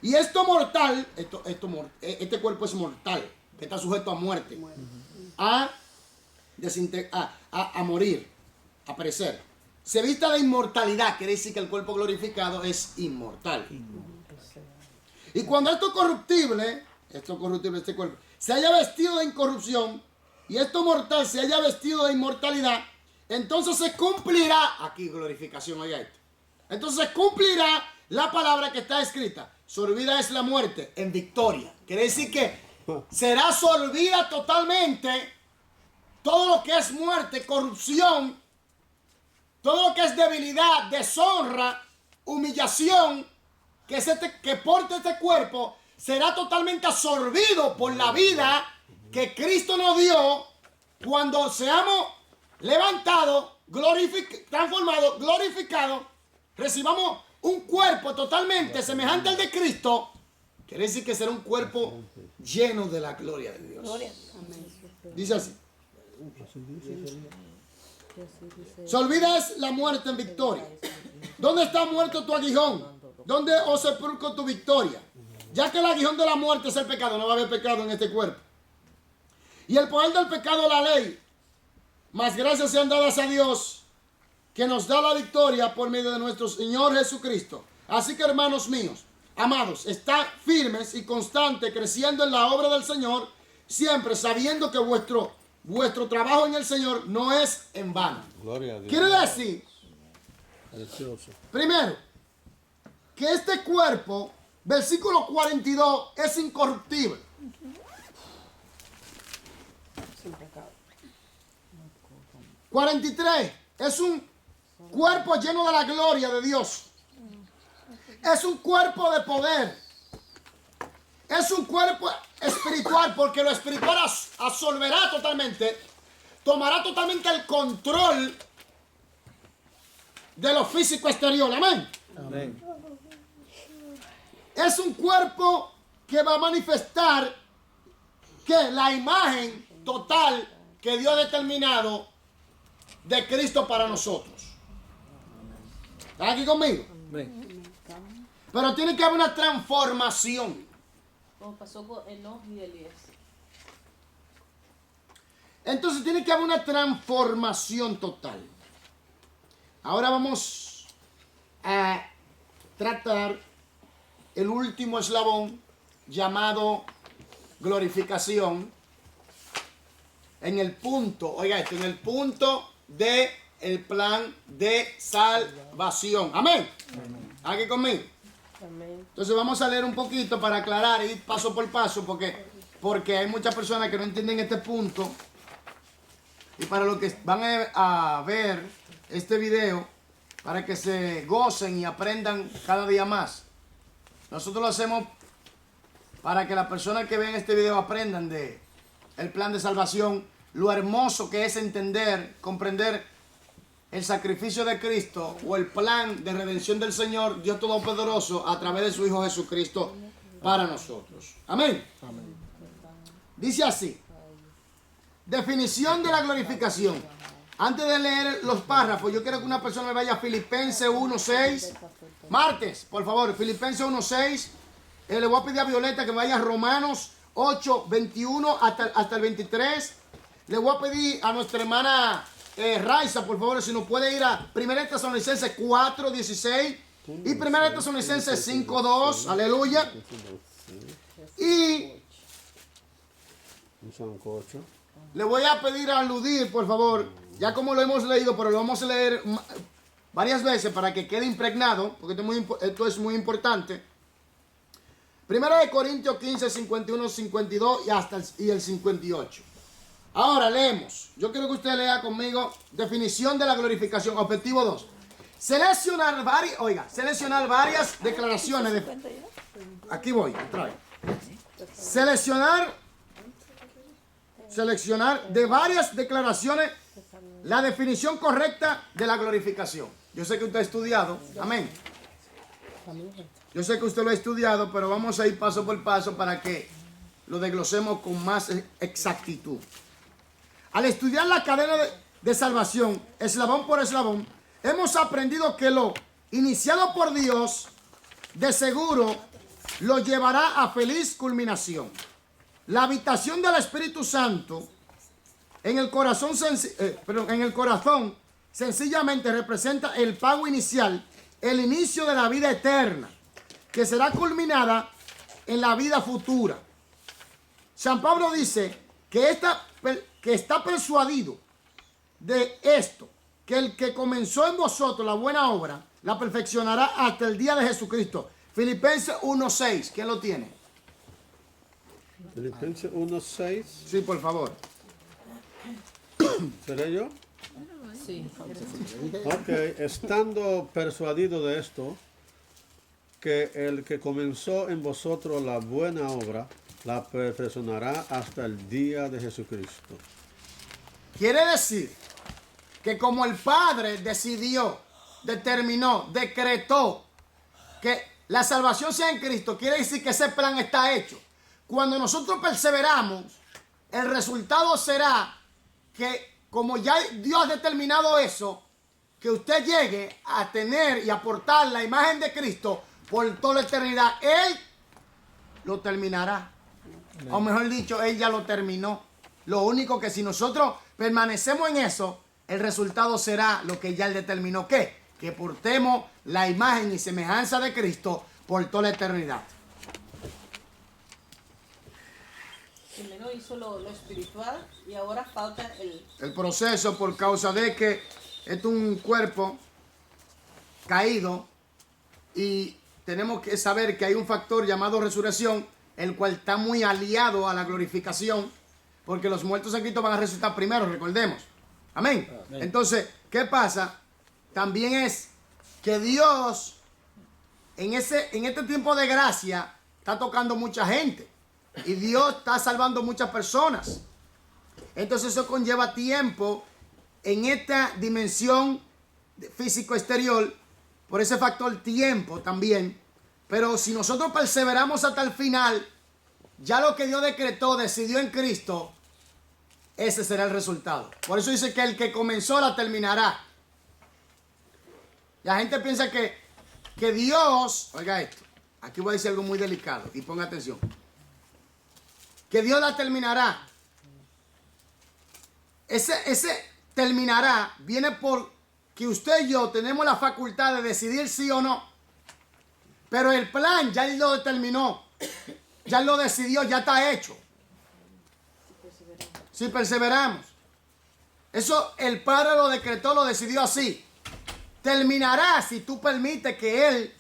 Y esto mortal, este cuerpo es mortal, que está sujeto a muerte, a morir, a perecer. Se vista de inmortalidad, quiere decir que el cuerpo glorificado es inmortal. Y cuando esto corruptible, este cuerpo, se haya vestido de incorrupción y esto mortal se haya vestido de inmortalidad, entonces se cumplirá, aquí glorificación, oiga esto, entonces se cumplirá la palabra que está escrita: sorbida es la muerte en victoria. Quiere decir que será sorbida totalmente todo lo que es muerte, corrupción, todo lo que es debilidad, deshonra, humillación, que porte este cuerpo, será totalmente absorbido por la vida que Cristo nos dio cuando seamos levantados transformado, glorificado, recibamos un cuerpo totalmente semejante al de Cristo, quiere decir que será un cuerpo lleno de la gloria de Dios. Gloria. Dice así. Se olvida es la muerte en victoria. ¿Dónde está muerto tu aguijón? ¿Dónde os sepulcro tu victoria? Ya que el aguijón de la muerte es el pecado, no va a haber pecado en este cuerpo. Y el poder del pecado, la ley. Mas gracias sean dadas a Dios, que nos da la victoria por medio de nuestro Señor Jesucristo. Así que, hermanos míos, amados, estad firmes y constantes, creciendo en la obra del Señor, siempre sabiendo que vuestro trabajo en el Señor no es en vano. Gloria a Dios. Quiere decir, Precioso. primero, que este cuerpo, versículo 42, es incorruptible. Sin pecado. 43, es un cuerpo lleno de la gloria de Dios. Es un cuerpo de poder. Es un cuerpo espiritual, porque lo espiritual absorberá totalmente, tomará totalmente el control de lo físico exterior. Amén. Amén. Es un cuerpo que va a manifestar que la imagen total que Dios ha determinado de Cristo para nosotros. ¿Están aquí conmigo? Amén. Pero tiene que haber una transformación. Como pasó con Enoch y Elías. Entonces tiene que haber una transformación total. Ahora vamos a tratar el último eslabón llamado glorificación. En el punto, oiga esto, en el punto de el plan de salvación. Amén. Aquí conmigo. Amén. Entonces vamos a leer un poquito para aclarar, ir paso por paso, porque hay muchas personas que no entienden este punto. Y para los que van a ver este video, para que se gocen y aprendan cada día más. Nosotros lo hacemos para que las personas que ven este video aprendan de el plan de salvación, lo hermoso que es entender, comprender el sacrificio de Cristo o el plan de redención del Señor, Dios Todopoderoso, a través de su Hijo Jesucristo para nosotros. Amén. Dice así. Definición de la glorificación. Antes de leer los párrafos, yo quiero que una persona me vaya a Filipenses 1:6. Martes, por favor, Filipenses 1:6. Le voy a pedir a Violeta que me vaya a Romanos 8:21 hasta el 23. Le voy a pedir a nuestra hermana Raiza, por favor, si nos puede ir a 1 Tesalonicenses 4:16 y 1 Tesalonicenses 5:2. Aleluya. Y Un sancocho. le voy a pedir a Ludir, por favor, ya como lo hemos leído, pero lo vamos a leer varias veces para que quede impregnado, porque esto es muy importante. 1 Corintios 15, 51, 52 y el 58. Ahora leemos. Yo quiero que usted lea conmigo definición de la glorificación. Objetivo 2. Seleccionar varias declaraciones. Aquí voy, otra vez. Seleccionar de varias declaraciones la definición correcta de la glorificación. Yo sé que usted ha estudiado. Amén. Yo sé que usted lo ha estudiado, pero vamos a ir paso por paso para que lo desglosemos con más exactitud. Al estudiar la cadena de salvación, eslabón por eslabón, hemos aprendido que lo iniciado por Dios, de seguro, lo llevará a feliz culminación. La habitación del Espíritu Santo en el corazón, sencillamente representa el pago inicial, el inicio de la vida eterna, que será culminada en la vida futura. San Pablo dice que está persuadido de esto, que el que comenzó en vosotros la buena obra, la perfeccionará hasta el día de Jesucristo. Filipenses 1:6, ¿quién lo tiene? Filipenses 1:6. Sí, por favor. ¿Seré yo? Sí. Ok, estando persuadido de esto, que el que comenzó en vosotros la buena obra, la perfeccionará hasta el día de Jesucristo. Quiere decir que como el Padre decidió, determinó, decretó que la salvación sea en Cristo, quiere decir que ese plan está hecho. Cuando nosotros perseveramos, el resultado será que como ya Dios ha determinado eso, que usted llegue a tener y aportar la imagen de Cristo por toda la eternidad. Él lo terminará. O mejor dicho, Él ya lo terminó. Lo único que si nosotros permanecemos en eso, el resultado será lo que ya Él determinó. ¿Qué? Que portemos la imagen y semejanza de Cristo por toda la eternidad. Primero hizo lo espiritual y ahora falta El proceso, por causa de que es un cuerpo caído y tenemos que saber que hay un factor llamado resurrección, el cual está muy aliado a la glorificación, porque los muertos en Cristo van a resucitar primero, recordemos. Amén. Entonces, ¿qué pasa? También es que Dios en este tiempo de gracia está tocando mucha gente y Dios está salvando muchas personas. Entonces eso conlleva tiempo en esta dimensión físico exterior, por ese factor tiempo también. Pero si nosotros perseveramos hasta el final, ya lo que Dios decretó, decidió en Cristo, ese será el resultado. Por eso dice que el que comenzó la terminará. La gente piensa que Dios, oiga esto, aquí voy a decir algo muy delicado y ponga atención, que Dios la terminará. Ese terminará viene por que usted y yo tenemos la facultad de decidir sí o no. Pero el plan ya Él lo determinó, ya Él lo decidió, ya está hecho. Si perseveramos. Eso el Padre lo decretó, lo decidió así. Terminará si tú permites que Él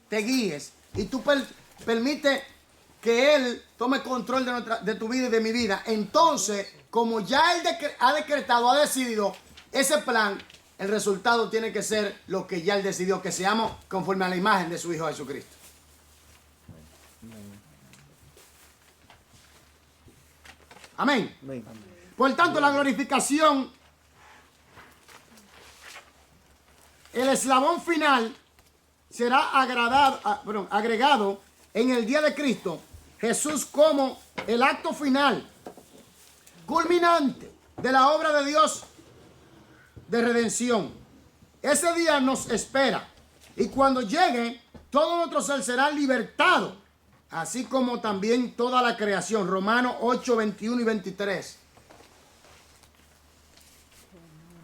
te guíes y tú permites que Él tome control de tu vida y de mi vida. Entonces, como ya Él ha decretado, ha decidido ese plan, el resultado tiene que ser lo que ya Él decidió, que seamos conforme a la imagen de su Hijo Jesucristo. Amén. Por tanto, la glorificación, el eslabón final será agregado en el día de Cristo Jesús como el acto final, culminante de la obra de Dios de redención. Ese día nos espera y cuando llegue, todo nuestro ser será libertado, así como también toda la creación. Romanos 8, 21 y 23.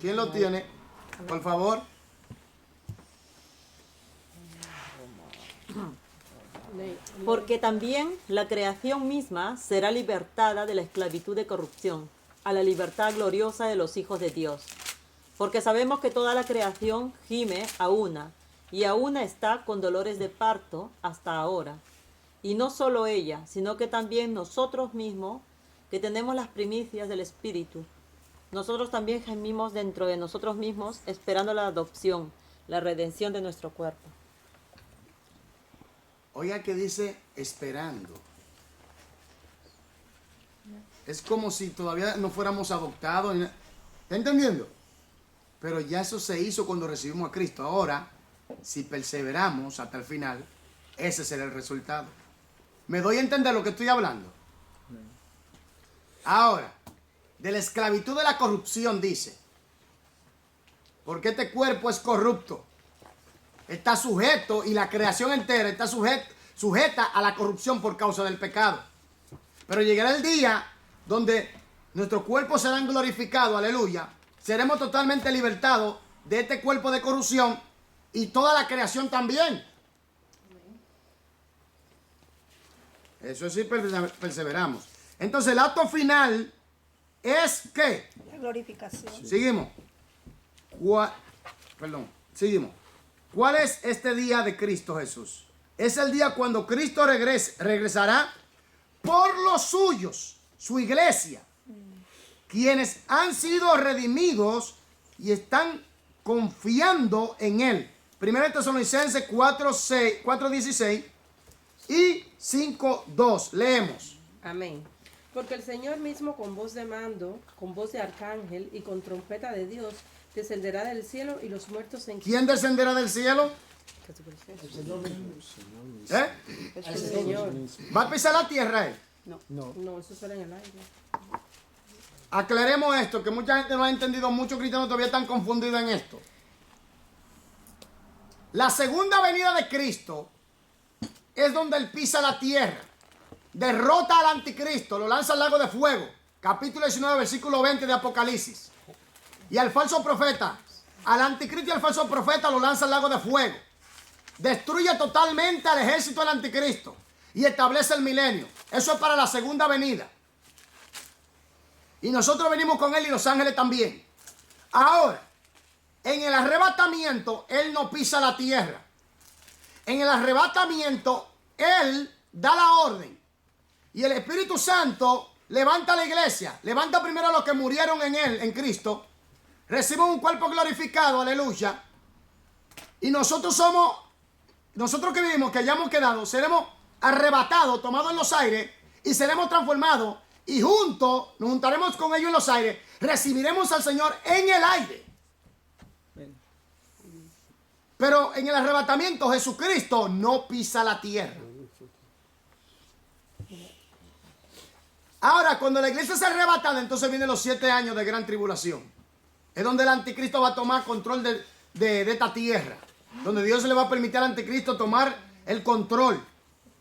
¿Quién lo tiene? Por favor. Porque también la creación misma será libertada de la esclavitud de corrupción a la libertad gloriosa de los hijos de Dios. Porque sabemos que toda la creación gime a una, y a una está con dolores de parto hasta ahora. Y no solo ella, sino que también nosotros mismos, que tenemos las primicias del Espíritu, nosotros también gemimos dentro de nosotros mismos, esperando la adopción, la redención de nuestro cuerpo. Oiga que dice esperando. Es como si todavía no fuéramos adoptados. ¿Está entendiendo? Pero ya eso se hizo cuando recibimos a Cristo. Ahora, si perseveramos hasta el final, ese será el resultado. ¿Me doy a entender lo que estoy hablando? Ahora, de la esclavitud de la corrupción dice, porque este cuerpo es corrupto. Está sujeto y la creación entera está sujeta a la corrupción por causa del pecado. Pero llegará el día donde nuestros cuerpos serán glorificados, aleluya. Seremos totalmente libertados de este cuerpo de corrupción y toda la creación también. Eso sí, perseveramos. Entonces el acto final es ¿qué? La glorificación. Seguimos. Seguimos. ¿Cuál es este día de Cristo Jesús? Es el día cuando Cristo regresará por los suyos, su iglesia, quienes han sido redimidos y están confiando en Él. 1 Tesalonicenses 4:16 y 5:2. Leemos. Amén. Porque el Señor mismo con voz de mando, con voz de arcángel y con trompeta de Dios, descenderá del cielo y los muertos en ¿Quién descenderá del cielo? ¿Eh? el Señor. ¿Va a pisar la tierra él? No, eso será en el aire. Aclaremos esto, que mucha gente no ha entendido, muchos cristianos todavía están confundidos en esto. La segunda venida de Cristo es donde él pisa la tierra, derrota al anticristo, lo lanza al lago de fuego, capítulo 19, versículo 20 de Apocalipsis. Y al falso profeta, al anticristo y al falso profeta lo lanza al lago de fuego. Destruye totalmente al ejército del anticristo y establece el milenio. Eso es para la segunda venida. Y nosotros venimos con él y los ángeles también. Ahora, en el arrebatamiento, él no pisa la tierra. En el arrebatamiento, él da la orden. Y el Espíritu Santo levanta la iglesia. Levanta primero a los que murieron en él, en Cristo. Reciben un cuerpo glorificado, aleluya. Y nosotros que vivimos, que hayamos quedado, seremos arrebatados, tomados en los aires y seremos transformados. Y juntos nos juntaremos con ellos en los aires. Recibiremos al Señor en el aire. Pero en el arrebatamiento Jesucristo no pisa la tierra. Ahora, cuando la iglesia es arrebatada, entonces vienen los 7 años de gran tribulación. Es donde el anticristo va a tomar control de esta tierra. Donde Dios le va a permitir al anticristo tomar el control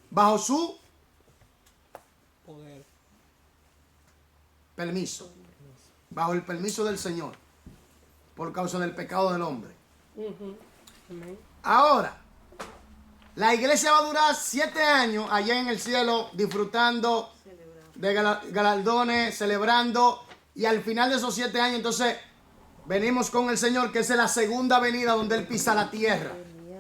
bajo su Poder. permiso. Bajo el permiso del Señor. Por causa del pecado del hombre. Amén. Ahora, la iglesia va a durar 7 años allá en el cielo disfrutando de galardones, celebrando. Y al final de esos 7 años, entonces, venimos con el Señor, que es la segunda venida donde Él pisa la tierra.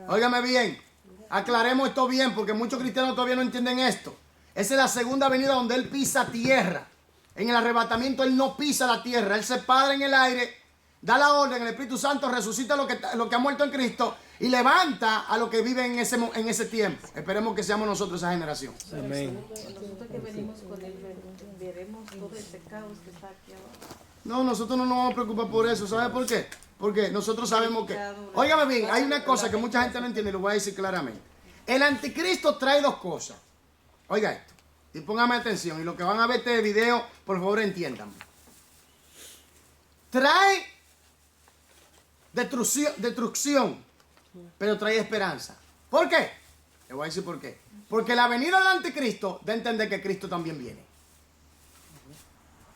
Óigame bien, aclaremos esto bien, porque muchos cristianos todavía no entienden esto. Esa es la segunda venida donde Él pisa tierra. En el arrebatamiento Él no pisa la tierra. Él se para en el aire, da la orden, el Espíritu Santo resucita lo que ha muerto en Cristo y levanta a los que viven en ese tiempo. Esperemos que seamos nosotros esa generación. Amén. Nosotros que venimos con él, veremos todo ese caos que está aquí abajo. No, nosotros no nos vamos a preocupar por eso. ¿Sabe por qué? Porque nosotros sabemos que... Óigame bien, hay una cosa que mucha gente no entiende y lo voy a decir claramente. El anticristo trae 2 cosas. Oiga esto. Y póngame atención. Y los que van a ver este video, por favor entiendan. Trae destrucción, pero trae esperanza. ¿Por qué? Le voy a decir por qué. Porque la venida del anticristo da a entender que Cristo también viene.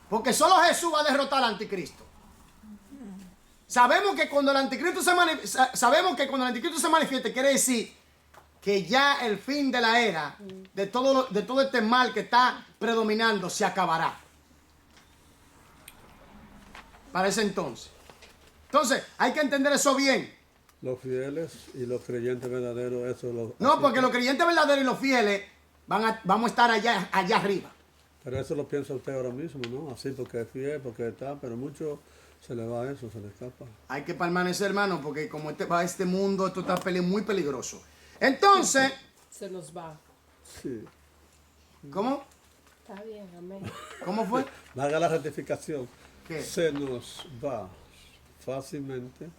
Porque solo Jesús va a derrotar al anticristo. Sabemos que cuando el anticristo se manifieste, quiere decir que ya el fin de la era, de todo este mal que está predominando, se acabará. Para ese entonces. Entonces, hay que entender eso bien. Los fieles y los creyentes verdaderos, eso lo... No, porque los creyentes verdaderos y los fieles vamos a estar allá arriba. Pero eso lo piensa usted ahora mismo, ¿no? Así porque es fiel, porque está, pero mucho se le va eso, se le escapa. Hay que permanecer, hermano, porque como va este mundo, esto está muy peligroso. Entonces... Se nos va. Sí. ¿Cómo? Está bien, amén. ¿Cómo fue? Haga la rectificación. ¿Qué? Se nos va fácilmente.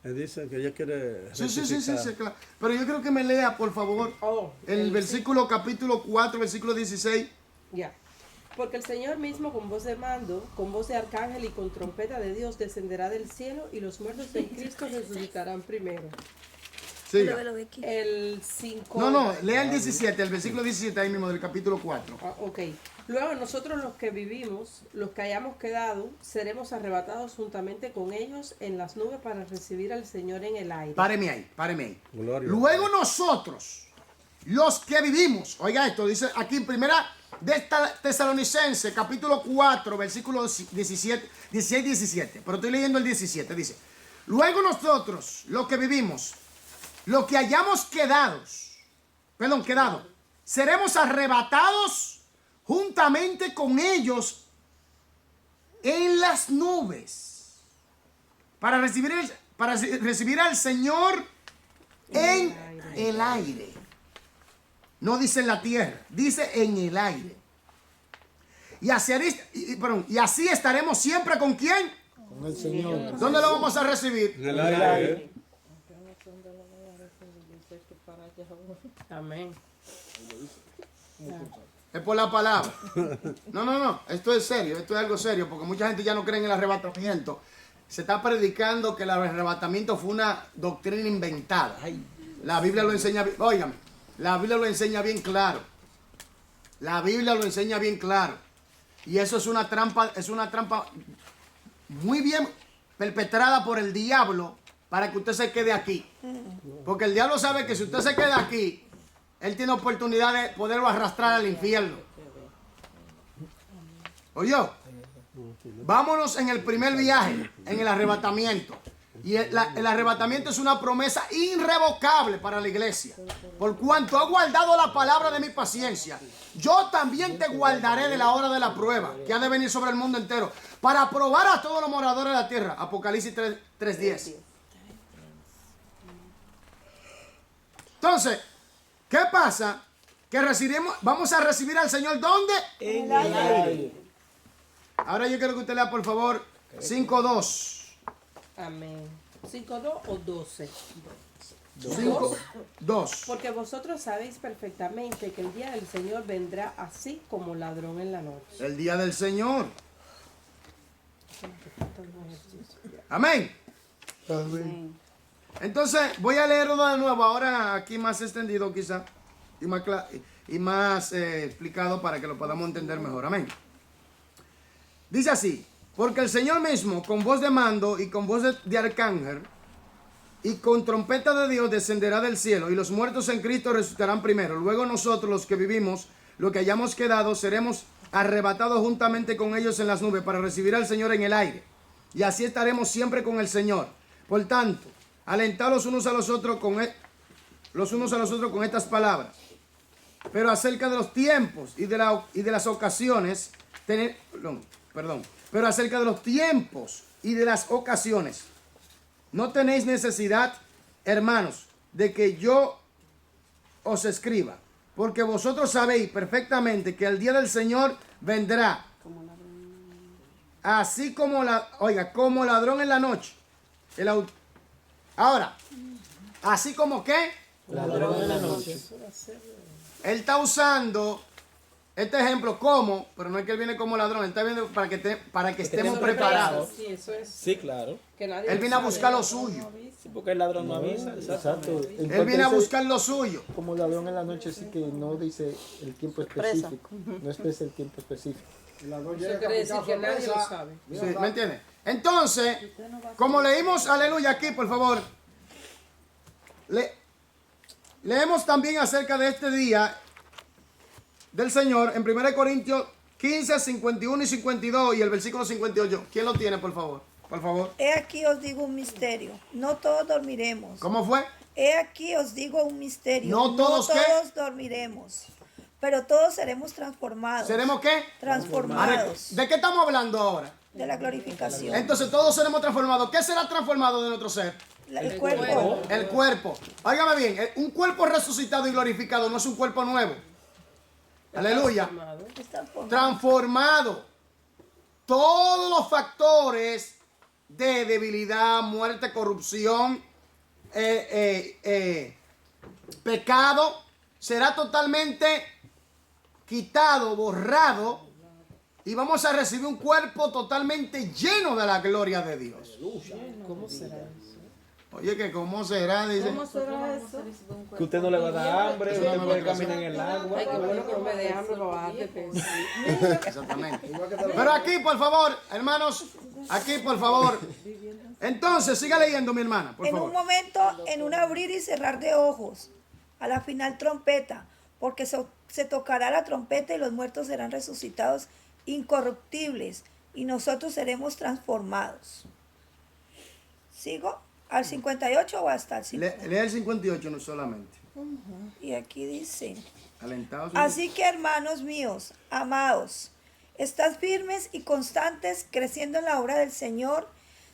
Él dice que ella quiere rectificar. Sí, claro. Pero yo creo que me lea, por favor, el versículo capítulo 4, versículo 16. Ya. Porque el Señor mismo con voz de mando, con voz de arcángel y con trompeta de Dios descenderá del cielo y los muertos en Cristo resucitarán primero. Siga. El 5. No, lea el 17, el versículo 17 ahí mismo del capítulo 4. Ok. Luego nosotros los que vivimos, los que hayamos quedado, seremos arrebatados juntamente con ellos en las nubes para recibir al Señor en el aire. Páreme ahí. Gloria. Luego nosotros, los que vivimos, oiga esto, dice aquí en primera de Tesalonicense, capítulo 4, versículo 16, 17. Pero estoy leyendo el 17, dice. Luego nosotros, los que vivimos, los que hayamos quedado, seremos arrebatados juntamente con ellos en las nubes para recibir al Señor en el aire. No dice en la tierra, dice en el aire. Y así estaremos siempre con ¿quién? Con el Señor. ¿Dónde lo vamos a recibir? En el aire. Amén. Es por la palabra. No. Esto es serio, esto es algo serio, porque mucha gente ya no cree en el arrebatamiento. Se está predicando que el arrebatamiento fue una doctrina inventada. La Biblia lo enseña, óigame, la Biblia lo enseña bien claro. La Biblia lo enseña bien claro. Y eso es una trampa muy bien perpetrada por el diablo para que usted se quede aquí. Porque el diablo sabe que si usted se queda aquí, él tiene oportunidad de poderlo arrastrar al infierno. ¿Oye? Vámonos en el primer viaje, en el arrebatamiento. Y el arrebatamiento es una promesa irrevocable para la iglesia. Por cuanto ha guardado la palabra de mi paciencia, yo también te guardaré de la hora de la prueba, que ha de venir sobre el mundo entero, para probar a todos los moradores de la tierra. Apocalipsis 3:10. Entonces, ¿qué pasa? Que vamos a recibir al Señor, ¿dónde? En el aire. Ahora yo quiero que usted lea, por favor, 5:2. Amén. 5:2 o 12. 5:2. Porque vosotros sabéis perfectamente que el día del Señor vendrá así como ladrón en la noche. El día del Señor. Amén. Amén. Entonces, voy a leerlo de nuevo, ahora aquí más extendido quizá, y más explicado para que lo podamos entender mejor. Amén. Dice así: porque el Señor mismo, con voz de mando y con voz de arcángel, y con trompeta de Dios descenderá del cielo, y los muertos en Cristo resucitarán primero. Luego nosotros, los que vivimos, los que hayamos quedado, seremos arrebatados juntamente con ellos en las nubes para recibir al Señor en el aire. Y así estaremos siempre con el Señor. Por tanto, alentados los unos a los otros con estas palabras. Pero acerca de los tiempos y de las ocasiones, pero acerca de los tiempos y de las ocasiones, no tenéis necesidad, hermanos, de que yo os escriba, porque vosotros sabéis perfectamente que el día del Señor vendrá, así como como ladrón en la noche. Ahora, así como ¿qué? Ladrón en la noche. Él está usando este ejemplo como, pero no es que él viene como ladrón, él está viendo para que estemos preparados. Sí, eso es. Sí, claro. Que nadie Él viene a sabe. buscar lo suyo. Sí, porque el ladrón no avisa. Exacto. Él viene a buscar lo suyo. Como ladrón en la noche, sí que no dice el tiempo específico. No expresa el tiempo específico. Eso quiere decir que nadie lo sabe. Sí, ¿me entiendes? Entonces, como leímos, aleluya, aquí, por favor, leemos también acerca de este día del Señor en 1 Corintios 15, 51 y 52 y el versículo 58. ¿Quién lo tiene, por favor? Por favor. He aquí os digo un misterio. No todos dormiremos. ¿Cómo fue? He aquí os digo un misterio. ¿No todos qué? Dormiremos. Pero todos seremos transformados. ¿Seremos qué? Transformados. ¿De qué estamos hablando ahora? De la glorificación. Entonces todos seremos transformados. ¿Qué será transformado de nuestro ser? El cuerpo. El cuerpo. Óigame bien, un cuerpo resucitado y glorificado no es un cuerpo nuevo. Aleluya. Transformado. Todos los factores de debilidad, muerte, corrupción, pecado, será totalmente quitado, borrado, y vamos a recibir un cuerpo totalmente lleno de la gloria de Dios. ¿Cómo será eso? Oye, que cómo será, dice. ¿Cómo será eso? Que usted no le va a dar hambre, usted puede caminar en el agua. Ay, qué bueno que no me dé hambre para bajar de peso. Exactamente. Pero aquí, por favor, hermanos, aquí, por favor. Entonces, siga leyendo, mi hermana, por En favor. un momento, en un abrir y cerrar de ojos, a la final trompeta, porque se tocará la trompeta y los muertos serán resucitados incorruptibles y nosotros seremos transformados. ¿Sigo? ¿Al 58 o hasta el 50? Lea el 58 no solamente. Y aquí dice: Alentados. así que, hermanos míos, amados, estad firmes y constantes, creciendo en la obra del Señor,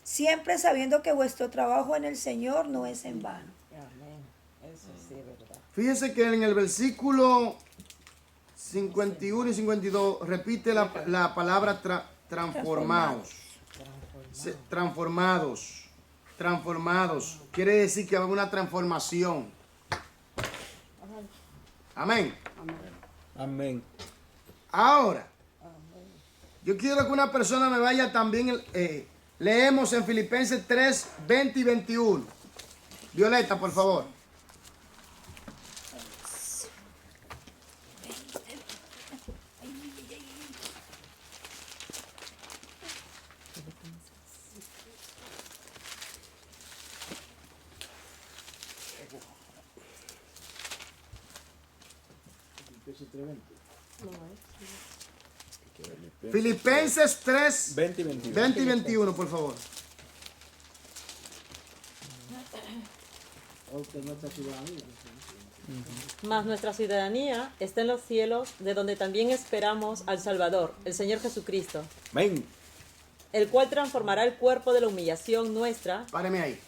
siempre sabiendo que vuestro trabajo en el Señor no es en vano. Fíjese que en el versículo 51 y 52 repite la palabra transformados. Transformados. Transformados. Quiere decir que va a haber una transformación. Amén. Amén. Ahora, yo quiero que una persona me vaya también. Leemos en Filipenses 3, 20 y 21. Violeta, por favor. Filipenses 3, 20 y 21. 20 y 21, por favor. Mas nuestra ciudadanía está en los cielos, de donde también esperamos al Salvador, el Señor Jesucristo, Amén. el cual transformará el cuerpo de la humillación nuestra, Páreme ahí.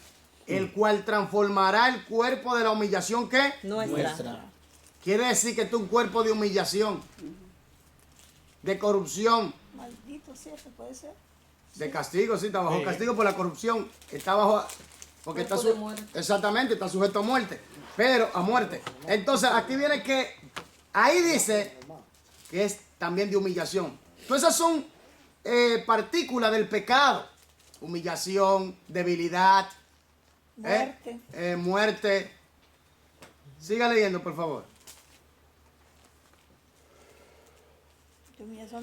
El cual transformará el cuerpo de la humillación, ¿qué? nuestra. Quiere decir que esto es un cuerpo de humillación, de corrupción, Maldito sea, ¿se puede ser? de castigo, sí, está bajo castigo por la corrupción, está bajo, porque está Cuerpo de muerte. exactamente, está sujeto a muerte, pero a muerte. Entonces aquí viene que, ahí dice que es también de humillación. Entonces esas son partículas del pecado, humillación, debilidad, Muerte. muerte. Siga leyendo, por favor.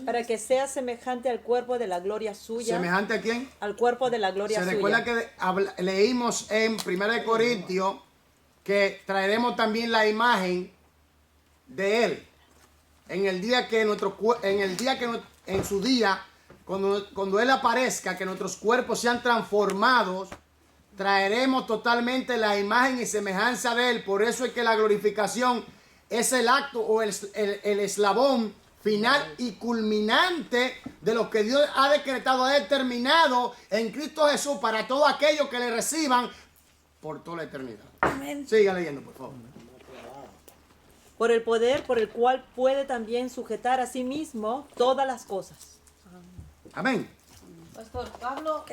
Para que sea semejante al cuerpo de la gloria suya, ¿Semejante a quién? al cuerpo de la gloria Se recuerda suya. que leímos en 1 Corintios que traeremos también la imagen de él en el día que en su día cuando él aparezca, que nuestros cuerpos sean transformados, traeremos totalmente la imagen y semejanza de él. Por eso es que la glorificación es el acto o el eslabón final y culminante de lo que Dios ha decretado, ha determinado en Cristo Jesús para todos aquellos que le reciban por toda la eternidad. Amén. Siga leyendo, por favor. Por el poder por el cual puede también sujetar a sí mismo todas las cosas. Amén. Pastor, Pablo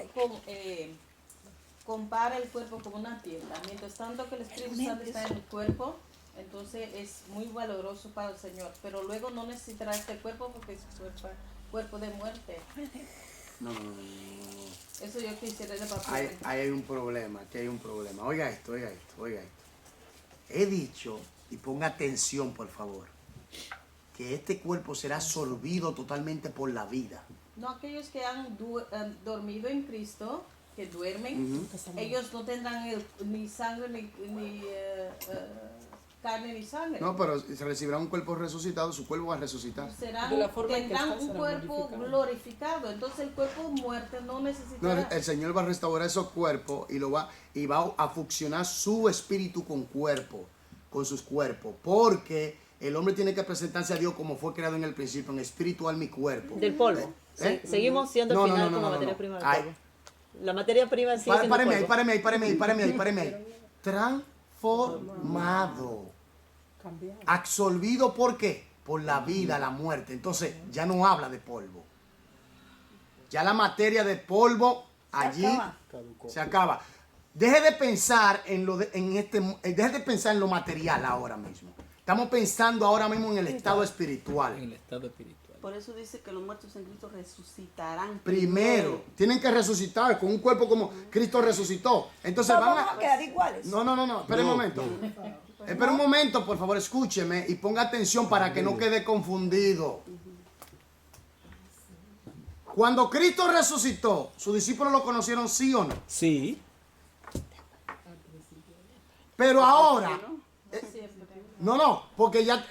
compara el cuerpo como una tienda. Mientras tanto que el Espíritu Santo está en el cuerpo, entonces es muy valoroso para el Señor. Pero luego no necesitará este cuerpo porque es cuerpo de muerte. No. Eso yo quisiera de papel. Ahí hay un problema, aquí hay un problema. Oiga esto. He dicho, y ponga atención por favor, que este cuerpo será absorbido totalmente por la vida. No, aquellos que han dormido en Cristo, que duermen, ellos no tendrán ni sangre, ni carne, ni sangre. No, pero se recibirá un cuerpo resucitado, su cuerpo va a resucitar. De la forma en que Tendrán está, un será cuerpo glorificado. Entonces el cuerpo muerto no No, necesitará. el Señor va a restaurar esos cuerpos y va a funcionar su espíritu con sus cuerpos, porque el hombre tiene que presentarse a Dios como fue creado en el principio, en espíritu, alma y cuerpo. Del polvo. ¿Eh? Sí, seguimos siendo al final como materia prima del polvo. La materia prima sigue siendo polvo. Páreme ahí. Transformado. Absorbido, ¿por qué? Por la vida, la muerte. Entonces ya no habla de polvo. Ya la materia de polvo allí se acaba. Deje de pensar deje de pensar en lo material ahora mismo. Estamos pensando ahora mismo en el estado espiritual. En el estado espiritual. Por eso dice que los muertos en Cristo resucitarán. Primero, tienen que resucitar con un cuerpo como Cristo resucitó. Entonces No, van vamos a quedar iguales. No, espera un momento. Espera un momento, por favor, escúcheme y ponga atención para que no quede confundido. Cuando Cristo resucitó, ¿sus discípulos lo conocieron, sí o no? Sí. Pero ahora, porque ya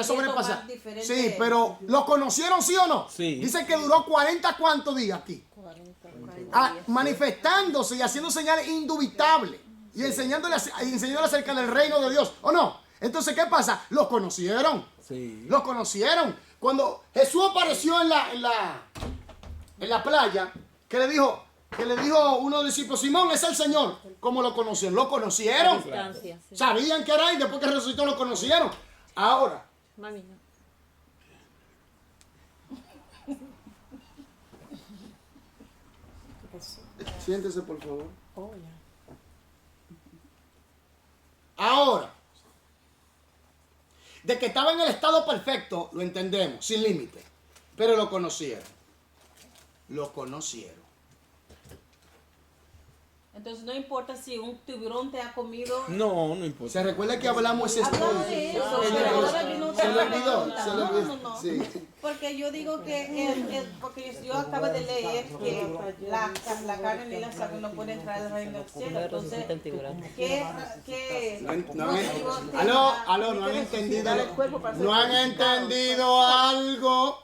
sobrepasa. Sí, pero ¿lo conocieron, sí o no? Sí. Dice que duró 40 ¿cuántos días aquí? 40 manifestándose y haciendo señales indubitables y enseñándole acerca del reino de Dios, ¿o no? Entonces, ¿qué pasa? Los conocieron. Sí. Los conocieron. Cuando Jesús apareció en la playa, que le dijo uno de los discípulos, Simón, es el Señor. ¿Cómo lo conocieron? Lo conocieron. Distancia, sí. Sabían que era y después que resucitó lo conocieron. Ahora, Mami, no. Siéntese, por favor. Oh, ya. Ahora, de que estaba en el estado perfecto, lo entendemos, sin límite. Pero lo conocieron. Lo conocieron. Entonces no importa si un tiburón te ha comido. No, no importa. ¿Se recuerda que hablamos ese Hablamos de eso, pero ahora vino Se le otra olvidó, pregunta. se le No, olvidó. no, no. Sí. Porque yo digo que, porque yo acabo de leer que la carne ni la sangre no pueden entrar al reino del cielo. Entonces, ¿qué motivo tenga Aló, no han entendido. el cuerpo para ser No han crucificado? entendido algo.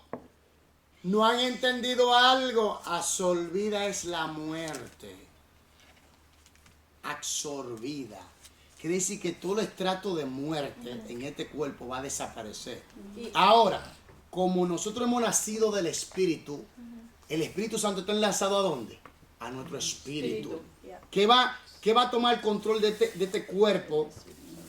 No han entendido algo. Absorbida es la muerte. Absorbida. Quiere decir que todo el estrato de muerte en este cuerpo va a desaparecer. Ahora, como nosotros hemos nacido del Espíritu, el Espíritu Santo está enlazado ¿a dónde? A nuestro espíritu. ¿Qué va a tomar control de este cuerpo?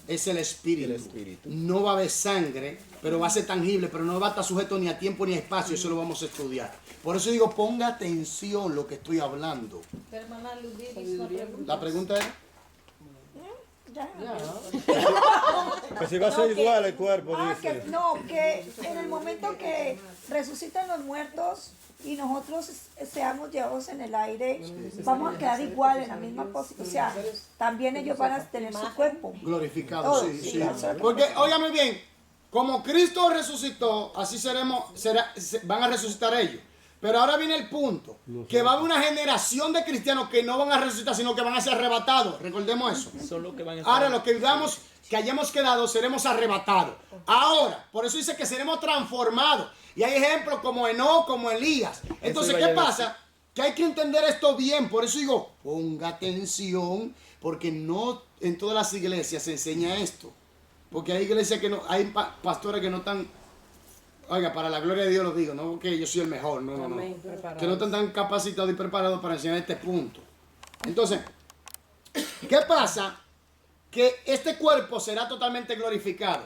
Es el espíritu. No va a haber sangre, pero va a ser tangible, pero no va a estar sujeto ni a tiempo ni a espacio. Eso lo vamos a estudiar. Por eso digo, ponga atención lo que estoy hablando. Hermana Ludwig hizo una pregunta. La pregunta es... Que si va a ser igual el cuerpo, dice. Que en el momento que resucitan los muertos y nosotros seamos llevados en el aire, vamos a quedar igual en la misma posición. O sea, también ellos van a tener su cuerpo. Glorificado, Todo, sí, sí, sí. eso es lo Porque, que- óigame bien, como Cristo resucitó, así van a resucitar ellos. Pero ahora viene el punto, que va a haber una generación de cristianos que no van a resucitar, sino que van a ser arrebatados. Recordemos eso. Son los que van a Ahora, los que vivamos, que hayamos quedado, seremos arrebatados. Ahora, por eso dice que seremos transformados. Y hay ejemplos como Enoc, como Elías. Entonces, ¿qué pasa? Que hay que entender esto bien. Por eso digo, ponga atención, porque no en todas las iglesias se enseña esto. Porque hay iglesias que no, hay pastores que no están, oiga, para la gloria de Dios lo digo, no porque yo soy el mejor, no. Amén, preparados. Que no están tan capacitados y preparados para enseñar este punto. Entonces, ¿qué pasa? Que este cuerpo será totalmente glorificado.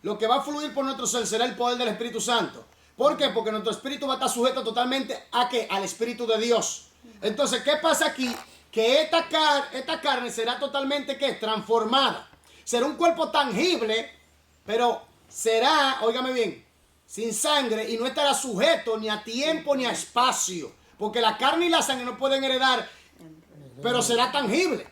Lo que va a fluir por nuestro ser será el poder del Espíritu Santo. ¿Por qué? Porque nuestro espíritu va a estar sujeto totalmente ¿a qué? Al Espíritu de Dios. Entonces, ¿qué pasa aquí? Que esta carne será totalmente ¿qué? Transformada. Será un cuerpo tangible, pero será, óigame bien, sin sangre y no estará sujeto ni a tiempo ni a espacio. Porque la carne y la sangre no pueden heredar, pero será tangible.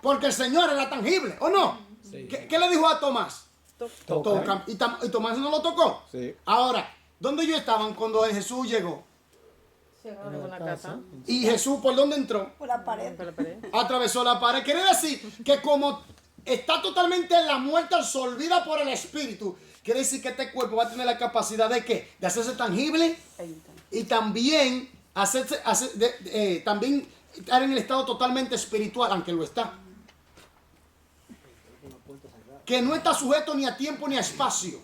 Porque el Señor era tangible, ¿o no? Sí. ¿Qué le dijo a Tomás? Toca. Toca. Y Tomás no lo tocó. Sí. Ahora, ¿dónde ellos estaban cuando Jesús llegó? Cerraron la casa. Y Jesús, ¿por dónde entró? Por la pared. Atravesó la pared. Quiere decir que como está totalmente en la muerte absorbida por el Espíritu, quiere decir que este cuerpo va a tener la capacidad de ¿qué? De hacerse tangible y también también estar en el estado totalmente espiritual, aunque lo está. Que no está sujeto ni a tiempo ni a espacio.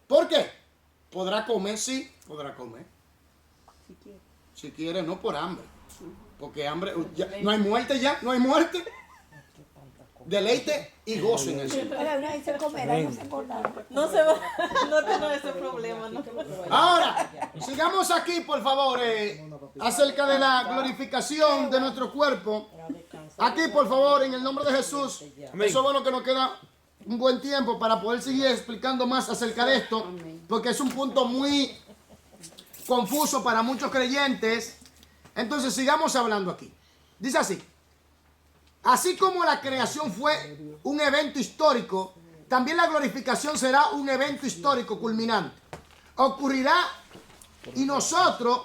¿Por qué? ¿Podrá comer? Sí, podrá comer. Si quiere, no por hambre. Porque hambre, no hay muerte ya, no hay muerte. Deleite y gozo en eso. Ahora uno dice comerá y no se engordará. No se va, no tengo ese problema, ¿no? Ahora, sigamos aquí, por favor, acerca de la glorificación de nuestro cuerpo. Aquí, por favor, en el nombre de Jesús. Eso es bueno que nos queda un buen tiempo para poder seguir explicando más acerca de esto, porque es un punto muy confuso para muchos creyentes. Entonces, sigamos hablando aquí. Dice así. Así como la creación fue un evento histórico, también la glorificación será un evento histórico culminante. Ocurrirá y nosotros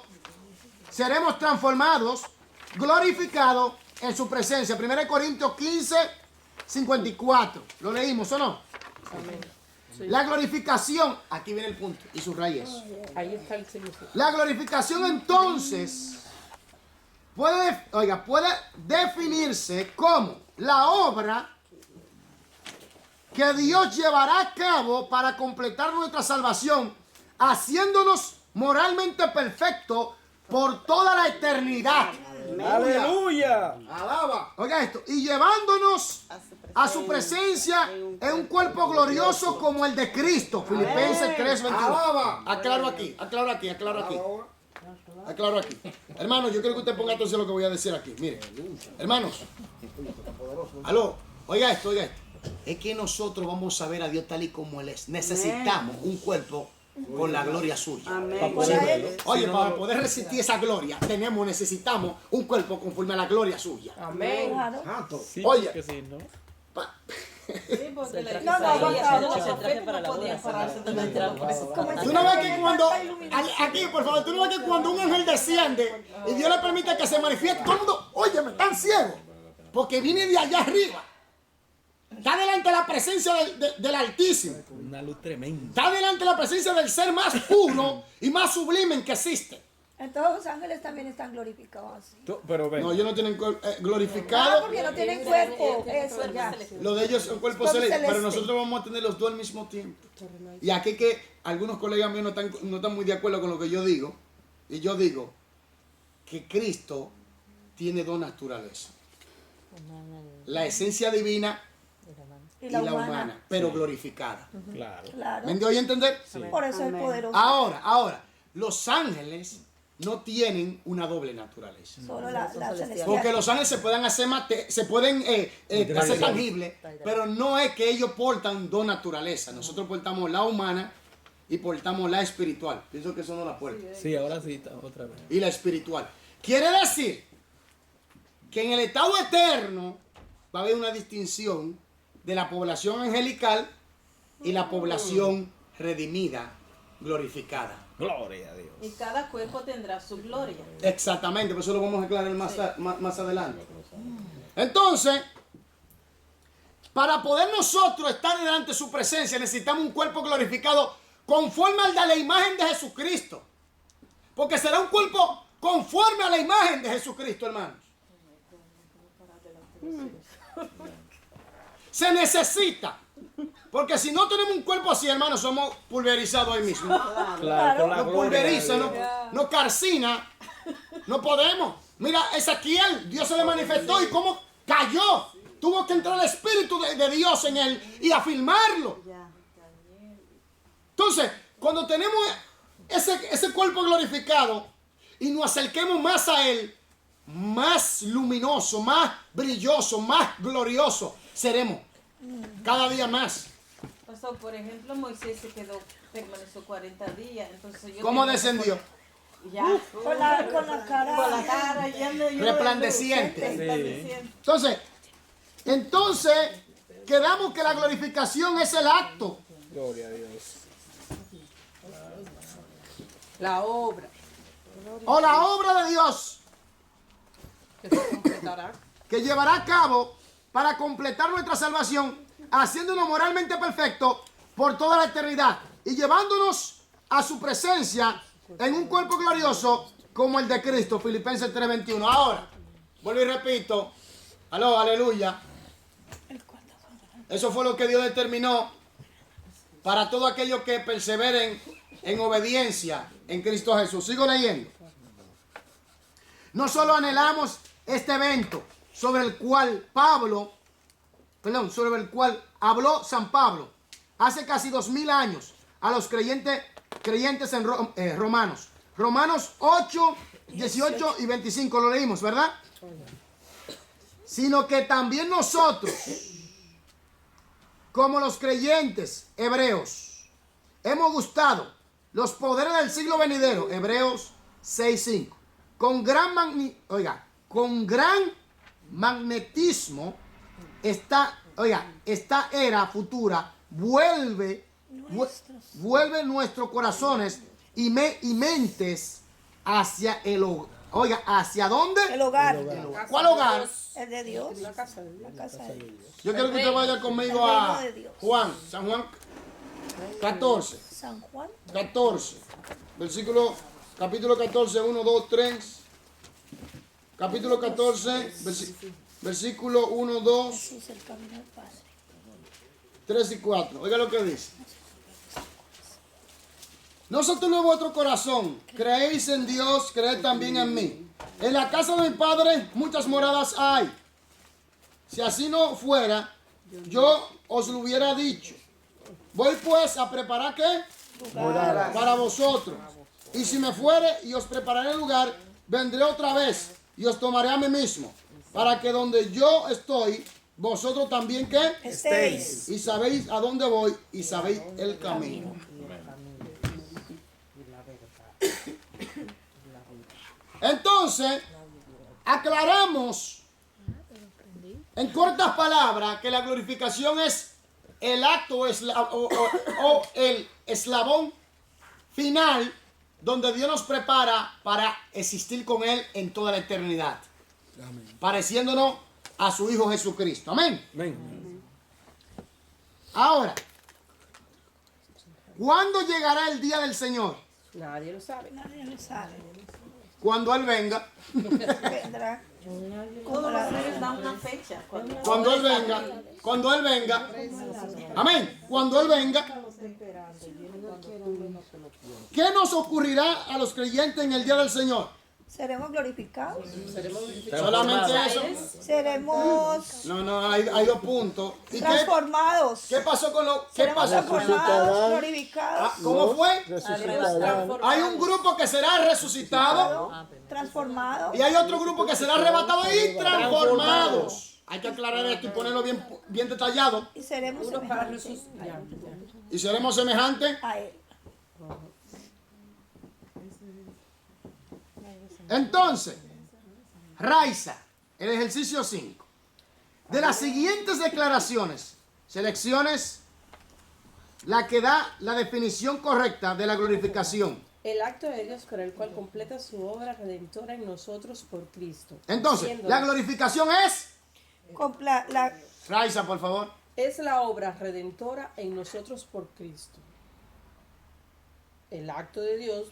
seremos transformados, glorificados en su presencia. 1 Corintios 15, 54. ¿Lo leímos o no? Amén. Sí. La glorificación, aquí viene el punto, y subrayé eso. Ahí está el significado. La glorificación entonces puede definirse como la obra que Dios llevará a cabo para completar nuestra salvación, haciéndonos moralmente perfectos por toda la eternidad. ¡Aleluya! Alaba. Oiga esto. Y llevándonos a su presencia en un cuerpo glorioso como el de Cristo. Filipenses 3:21. Aclaro aquí. aclaro aquí. Hermanos, yo quiero que usted ponga atención a lo que voy a decir aquí. Mire, hermanos. Aló, oiga esto, oiga esto. Es que nosotros vamos a ver a Dios tal y como Él es. Necesitamos un cuerpo con la gloria suya. Amén. Oye, para poder resistir esa gloria, necesitamos un cuerpo conforme a la gloria suya. Amén. Oye, Sí, porque la tú no ves que cuando, aquí por favor, tú no ves que cuando un ángel desciende y Dios le permite que se manifieste, todo el mundo, oye, me están ciegos, porque viene de allá arriba. Está delante de la presencia del Altísimo. Una luz tremenda. Está delante de la presencia del ser más puro y más sublime que existe. Entonces los ángeles también están glorificados así. Pero ven. No, ellos no tienen Ah, glorificado. porque no tienen cuerpo. Eso ya. Lo de ellos es un cuerpo celeste, pero nosotros vamos a tener los dos al mismo tiempo. Y aquí que algunos colegas míos no están muy de acuerdo con lo que yo digo. Y yo digo que Cristo tiene dos naturalezas. La esencia divina y la humana, pero glorificada. Claro. ¿Me dio a entender? Por eso es poderoso. Ahora, los ángeles no tienen una doble naturaleza. Solo la celestial. Porque los ángeles se pueden hacer hacer tangibles, pero no es que ellos portan dos naturalezas. Nosotros portamos la humana y portamos la espiritual. Pienso que eso no la puerta. Sí, ahora sí, otra vez. Y la espiritual. Quiere decir que en el estado eterno va a haber una distinción de la población angelical y la población redimida, glorificada. Gloria a Dios. Y cada cuerpo tendrá su gloria. Exactamente, por eso lo vamos a aclarar más adelante. Entonces, para poder nosotros estar delante de su presencia, necesitamos un cuerpo glorificado conforme al de la imagen de Jesucristo. Porque será un cuerpo conforme a la imagen de Jesucristo, hermanos. Se necesita. Porque si no tenemos un cuerpo así, hermanos, somos pulverizados hoy mismo. Claro, con la Nos gloria. pulveriza, nos calcina. No podemos. Mira, Ezequiel, Dios se le manifestó y cómo cayó. Tuvo que entrar el Espíritu de Dios en él y afirmarlo. Entonces, cuando tenemos ese cuerpo glorificado y nos acerquemos más a él, más luminoso, más brilloso, más glorioso seremos cada día más. Pastor, por ejemplo, Moisés permaneció 40 días. Entonces ¿Cómo descendió? Ya. Con la cara. Con la cara llena de Resplandeciente. Entonces, quedamos que la glorificación es el acto. Gloria a Dios. La obra O la obra de Dios que se completará. que llevará a cabo para completar nuestra salvación, haciéndonos moralmente perfectos por toda la eternidad y llevándonos a su presencia en un cuerpo glorioso como el de Cristo. Filipenses 3:21. Ahora, vuelvo y repito, aleluya. Eso fue lo que Dios determinó para todos aquellos que perseveren en obediencia en Cristo Jesús. Sigo leyendo. No solo anhelamos este evento sobre el cual habló San Pablo hace casi 2000 años a los creyentes en Romanos. Romanos 8, 18 y 25 lo leímos, ¿verdad? Sino que también nosotros, como los creyentes hebreos, hemos gustado los poderes del siglo venidero, Hebreos 6:5, con gran magnetismo, esta era futura vuelve nuestros corazones y mentes hacia el hogar. Oiga, ¿hacia dónde? El hogar. ¿Cuál hogar? El de Dios. La casa de Dios. La casa de Dios. Yo quiero que usted vaya conmigo a Juan, San Juan 14. San Juan. 14. Capítulo 14, 1, 2, 3. Capítulo 14, versículo 1, 2, Jesús, el camino al Padre. 3 y 4. Oiga lo que dice. No se turbe vuestro corazón. Creéis en Dios, creed también en mí. En la casa de mi Padre muchas moradas hay. Si así no fuera, yo os lo hubiera dicho. Voy pues a preparar ¿qué? Para vosotros. Y si me fuere y os prepararé el lugar, vendré otra vez y os tomaré a mí mismo, para que donde yo estoy, vosotros también ¿qué? Estéis. Y sabéis a dónde voy y sabéis el camino. Entonces, aclaramos en cortas palabras que la glorificación es el acto o el eslabón final donde Dios nos prepara para existir con Él en toda la eternidad, pareciéndonos a su Hijo Jesucristo. Amén. Ahora, ¿cuándo llegará el día del Señor? Nadie lo sabe. Nadie lo sabe. Cuando Él venga. Vendrá. Todos los seres dan una fecha. Cuando Él venga. Cuando Él venga. Amén. Cuando Él venga. ¿Qué nos ocurrirá a los creyentes en el día del Señor? Seremos glorificados. Solamente eso. Seremos No, hay dos puntos. ¿Y transformados. qué pasó con lo qué Seremos pasó? transformados, glorificados. ¿Cómo fue? Resucitarán. Hay un grupo que será resucitado Transformados. y hay otro grupo que será arrebatado y transformados. Hay que aclarar esto y ponerlo bien detallado. Y seremos Uno para semejantes resucitar. Y seremos semejantes. a Él. Entonces, Raiza, el ejercicio 5. De las siguientes declaraciones, selecciones la que da la definición correcta de la glorificación. El acto de Dios por el cual completa su obra redentora en nosotros por Cristo. Entonces, Siendo- la glorificación es... Raiza, por favor. es la obra redentora en nosotros por Cristo. El acto de Dios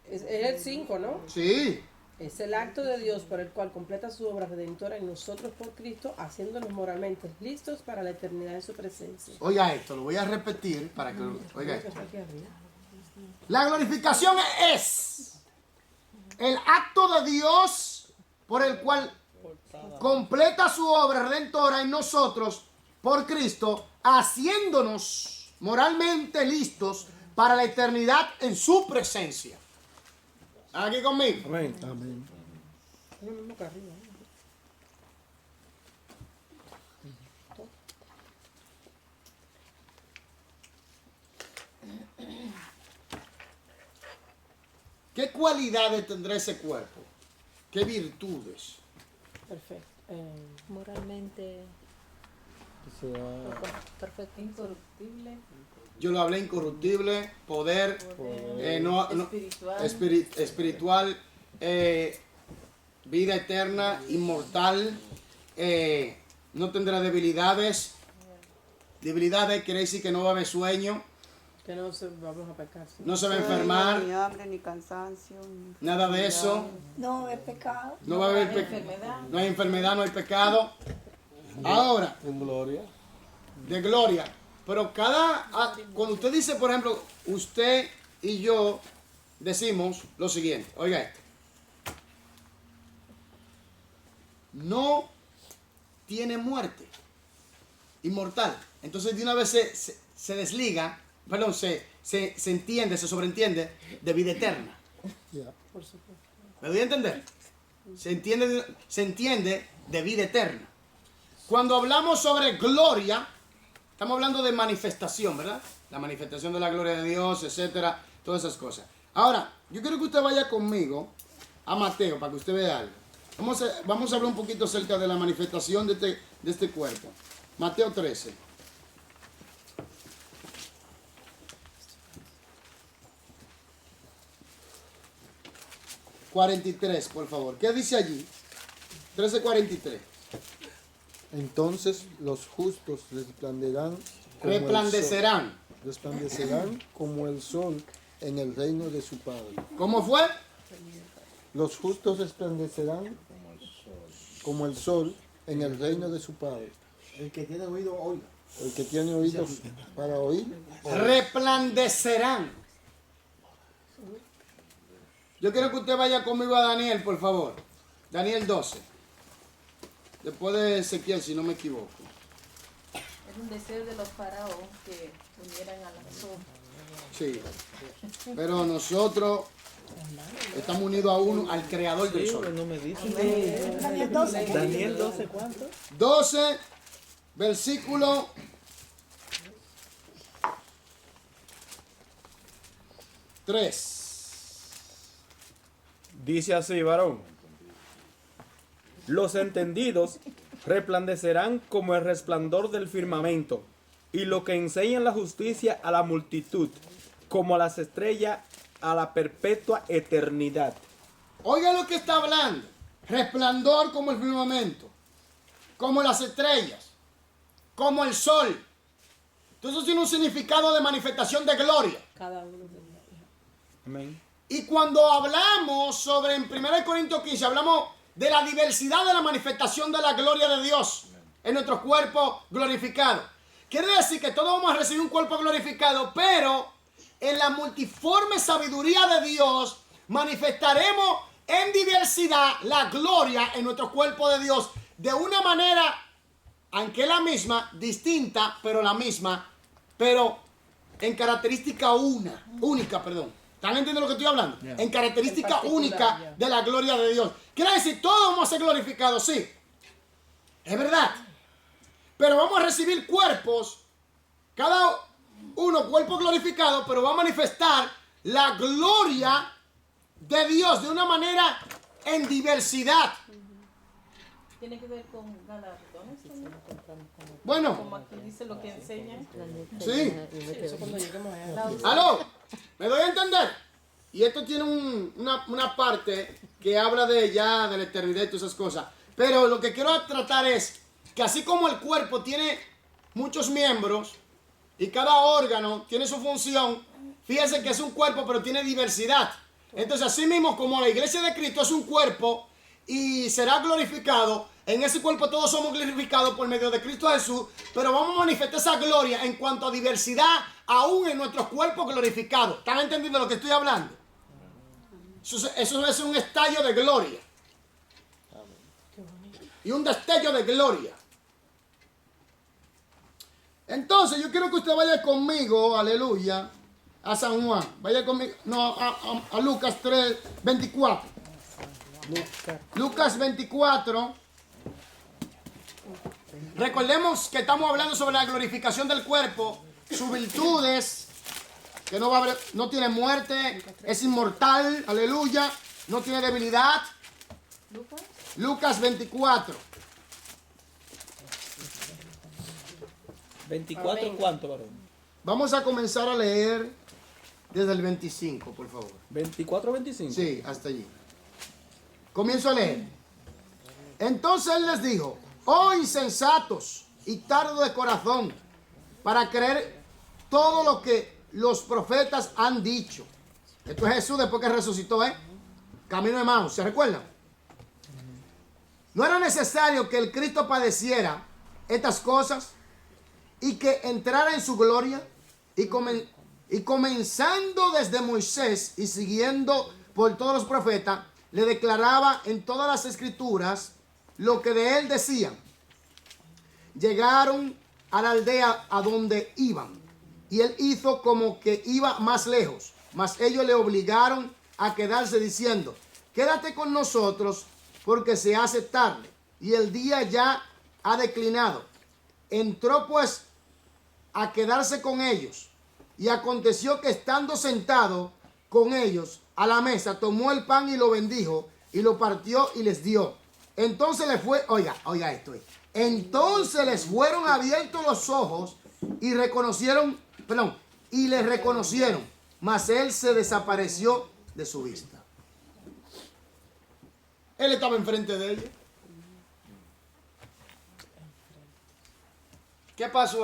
es el 5, ¿no? Sí. Es el acto de Dios por el cual completa su obra redentora en nosotros por Cristo, haciéndonos moralmente listos para la eternidad en su presencia. Oiga esto, lo voy a repetir para que... Oiga esto. La glorificación es el acto de Dios por el cual completa su obra redentora en nosotros por Cristo, haciéndonos moralmente listos para la eternidad en su presencia. ¿Están aquí conmigo? Amén. Amén. ¿Qué cualidades tendrá ese cuerpo? ¿Qué virtudes? Perfecto. Moralmente Que sea perfecto. Incorruptible, Yo lo hablé: incorruptible, poder, espiritual, vida eterna, inmortal, no tendrá debilidades. Debilidades quiere decir que no va a haber sueño, Que no se, vamos a pecar. ¿sí? no se va a enfermar, Ni hambre, ni cansancio. Ni nada de eso. No haber pecado. No va a haber enfermedad. no hay enfermedad, no hay pecado. Ahora, En gloria. de gloria. Pero cuando usted dice, por ejemplo, usted y yo decimos lo siguiente, oiga esto. No tiene muerte, inmortal. Entonces de una vez se desliga, perdón, se entiende, se sobreentiende de vida eterna. ya. Por supuesto. ¿Me doy a entender? Se entiende de vida eterna. Cuando hablamos sobre gloria, estamos hablando de manifestación, ¿verdad? La manifestación de la gloria de Dios, etcétera, todas esas cosas. Ahora, yo quiero que usted vaya conmigo a Mateo para que usted vea algo. Vamos a hablar un poquito acerca de la manifestación de este cuerpo. Mateo 13. ...43, por favor. ¿Qué dice allí? 13:43. Entonces los justos Resplandecerán. resplandecerán como el sol en el reino de su Padre. ¿Cómo fue? Los justos resplandecerán como el sol en el reino de su Padre. El que tiene oído, oiga. El que tiene oídos para oír, Resplandecerán. Yo quiero que usted vaya conmigo a Daniel, por favor. Daniel 12. Después de Ezequiel, si no me equivoco. Es un deseo de los faraos que unieran a las dos. Sí. Pero nosotros estamos unidos a uno, al creador del sol. No me dice. Daniel 12. Daniel 12, ¿cuánto? 12, versículo 3. Dice así, varón. Los entendidos resplandecerán como el resplandor del firmamento, y los que enseñan la justicia a la multitud, como las estrellas a la perpetua eternidad. Oiga lo que está hablando. Resplandor como el firmamento, como las estrellas, como el sol. Entonces tiene un significado de manifestación de gloria. Cada uno de ellos. Amén. Y cuando hablamos sobre en 1 Corintios 15, hablamos de la diversidad de la manifestación de la gloria de Dios en nuestro cuerpo glorificado. Quiere decir que todos vamos a recibir un cuerpo glorificado, pero en la multiforme sabiduría de Dios manifestaremos en diversidad la gloria en nuestro cuerpo de Dios de una manera, aunque la misma, distinta, pero la misma, pero en característica única. ¿Están entendiendo lo que estoy hablando? En característica única de la gloria de Dios. Quiere decir, todos vamos a ser glorificados, sí. Es verdad. Pero vamos a recibir cuerpos, cada uno cuerpo glorificado, pero va a manifestar la gloria de Dios de una manera en diversidad. Tiene que ver con galardones también. Bueno. Como aquí dice lo que enseñan. Sí. Eso cuando lleguemos allá. ¿Aló? ¿Me doy a entender? Y esto tiene una parte que habla de ya, de la eternidad y todas esas cosas. Pero lo que quiero tratar es que así como el cuerpo tiene muchos miembros y cada órgano tiene su función, fíjense que es un cuerpo pero tiene diversidad. Entonces así mismo como la iglesia de Cristo es un cuerpo y será glorificado, en ese cuerpo todos somos glorificados por medio de Cristo Jesús, pero vamos a manifestar esa gloria en cuanto a diversidad aún en nuestros cuerpos glorificados. ¿Están entendiendo lo que estoy hablando? Eso es un estallo de gloria. Y un destello de gloria. Entonces yo quiero que usted vaya conmigo, aleluya, a San Juan. Vaya conmigo, no, a Lucas 3, 24. Lucas 24. Recordemos que estamos hablando sobre la glorificación del cuerpo, sus virtudes, que no tiene muerte, es inmortal, aleluya, no tiene debilidad. Lucas 24. 24, ¿cuánto, varón? Vamos a comenzar a leer desde el 25, por favor. 24, 25. Sí, hasta allí. Comienzo a leer. Entonces él les dijo: oh insensatos y tardos de corazón, para creer todo lo que los profetas han dicho. Esto es Jesús después que resucitó, Camino de Emaús, ¿se recuerdan? No era necesario que el Cristo padeciera estas cosas y que entrara en su gloria, y comenzando desde Moisés y siguiendo por todos los profetas, le declaraba en todas las escrituras lo que de él decían. Llegaron a la aldea a donde iban, y él hizo como que iba más lejos, mas ellos le obligaron a quedarse diciendo: quédate con nosotros, porque se hace tarde y el día ya ha declinado. Entró pues a quedarse con ellos, y aconteció que estando sentado con ellos a la mesa, tomó el pan y lo bendijo y lo partió y les dio. Entonces les fue, oiga esto, entonces les fueron abiertos los ojos y les reconocieron, mas él se desapareció de su vista. Él estaba enfrente de ellos. ¿Qué pasó?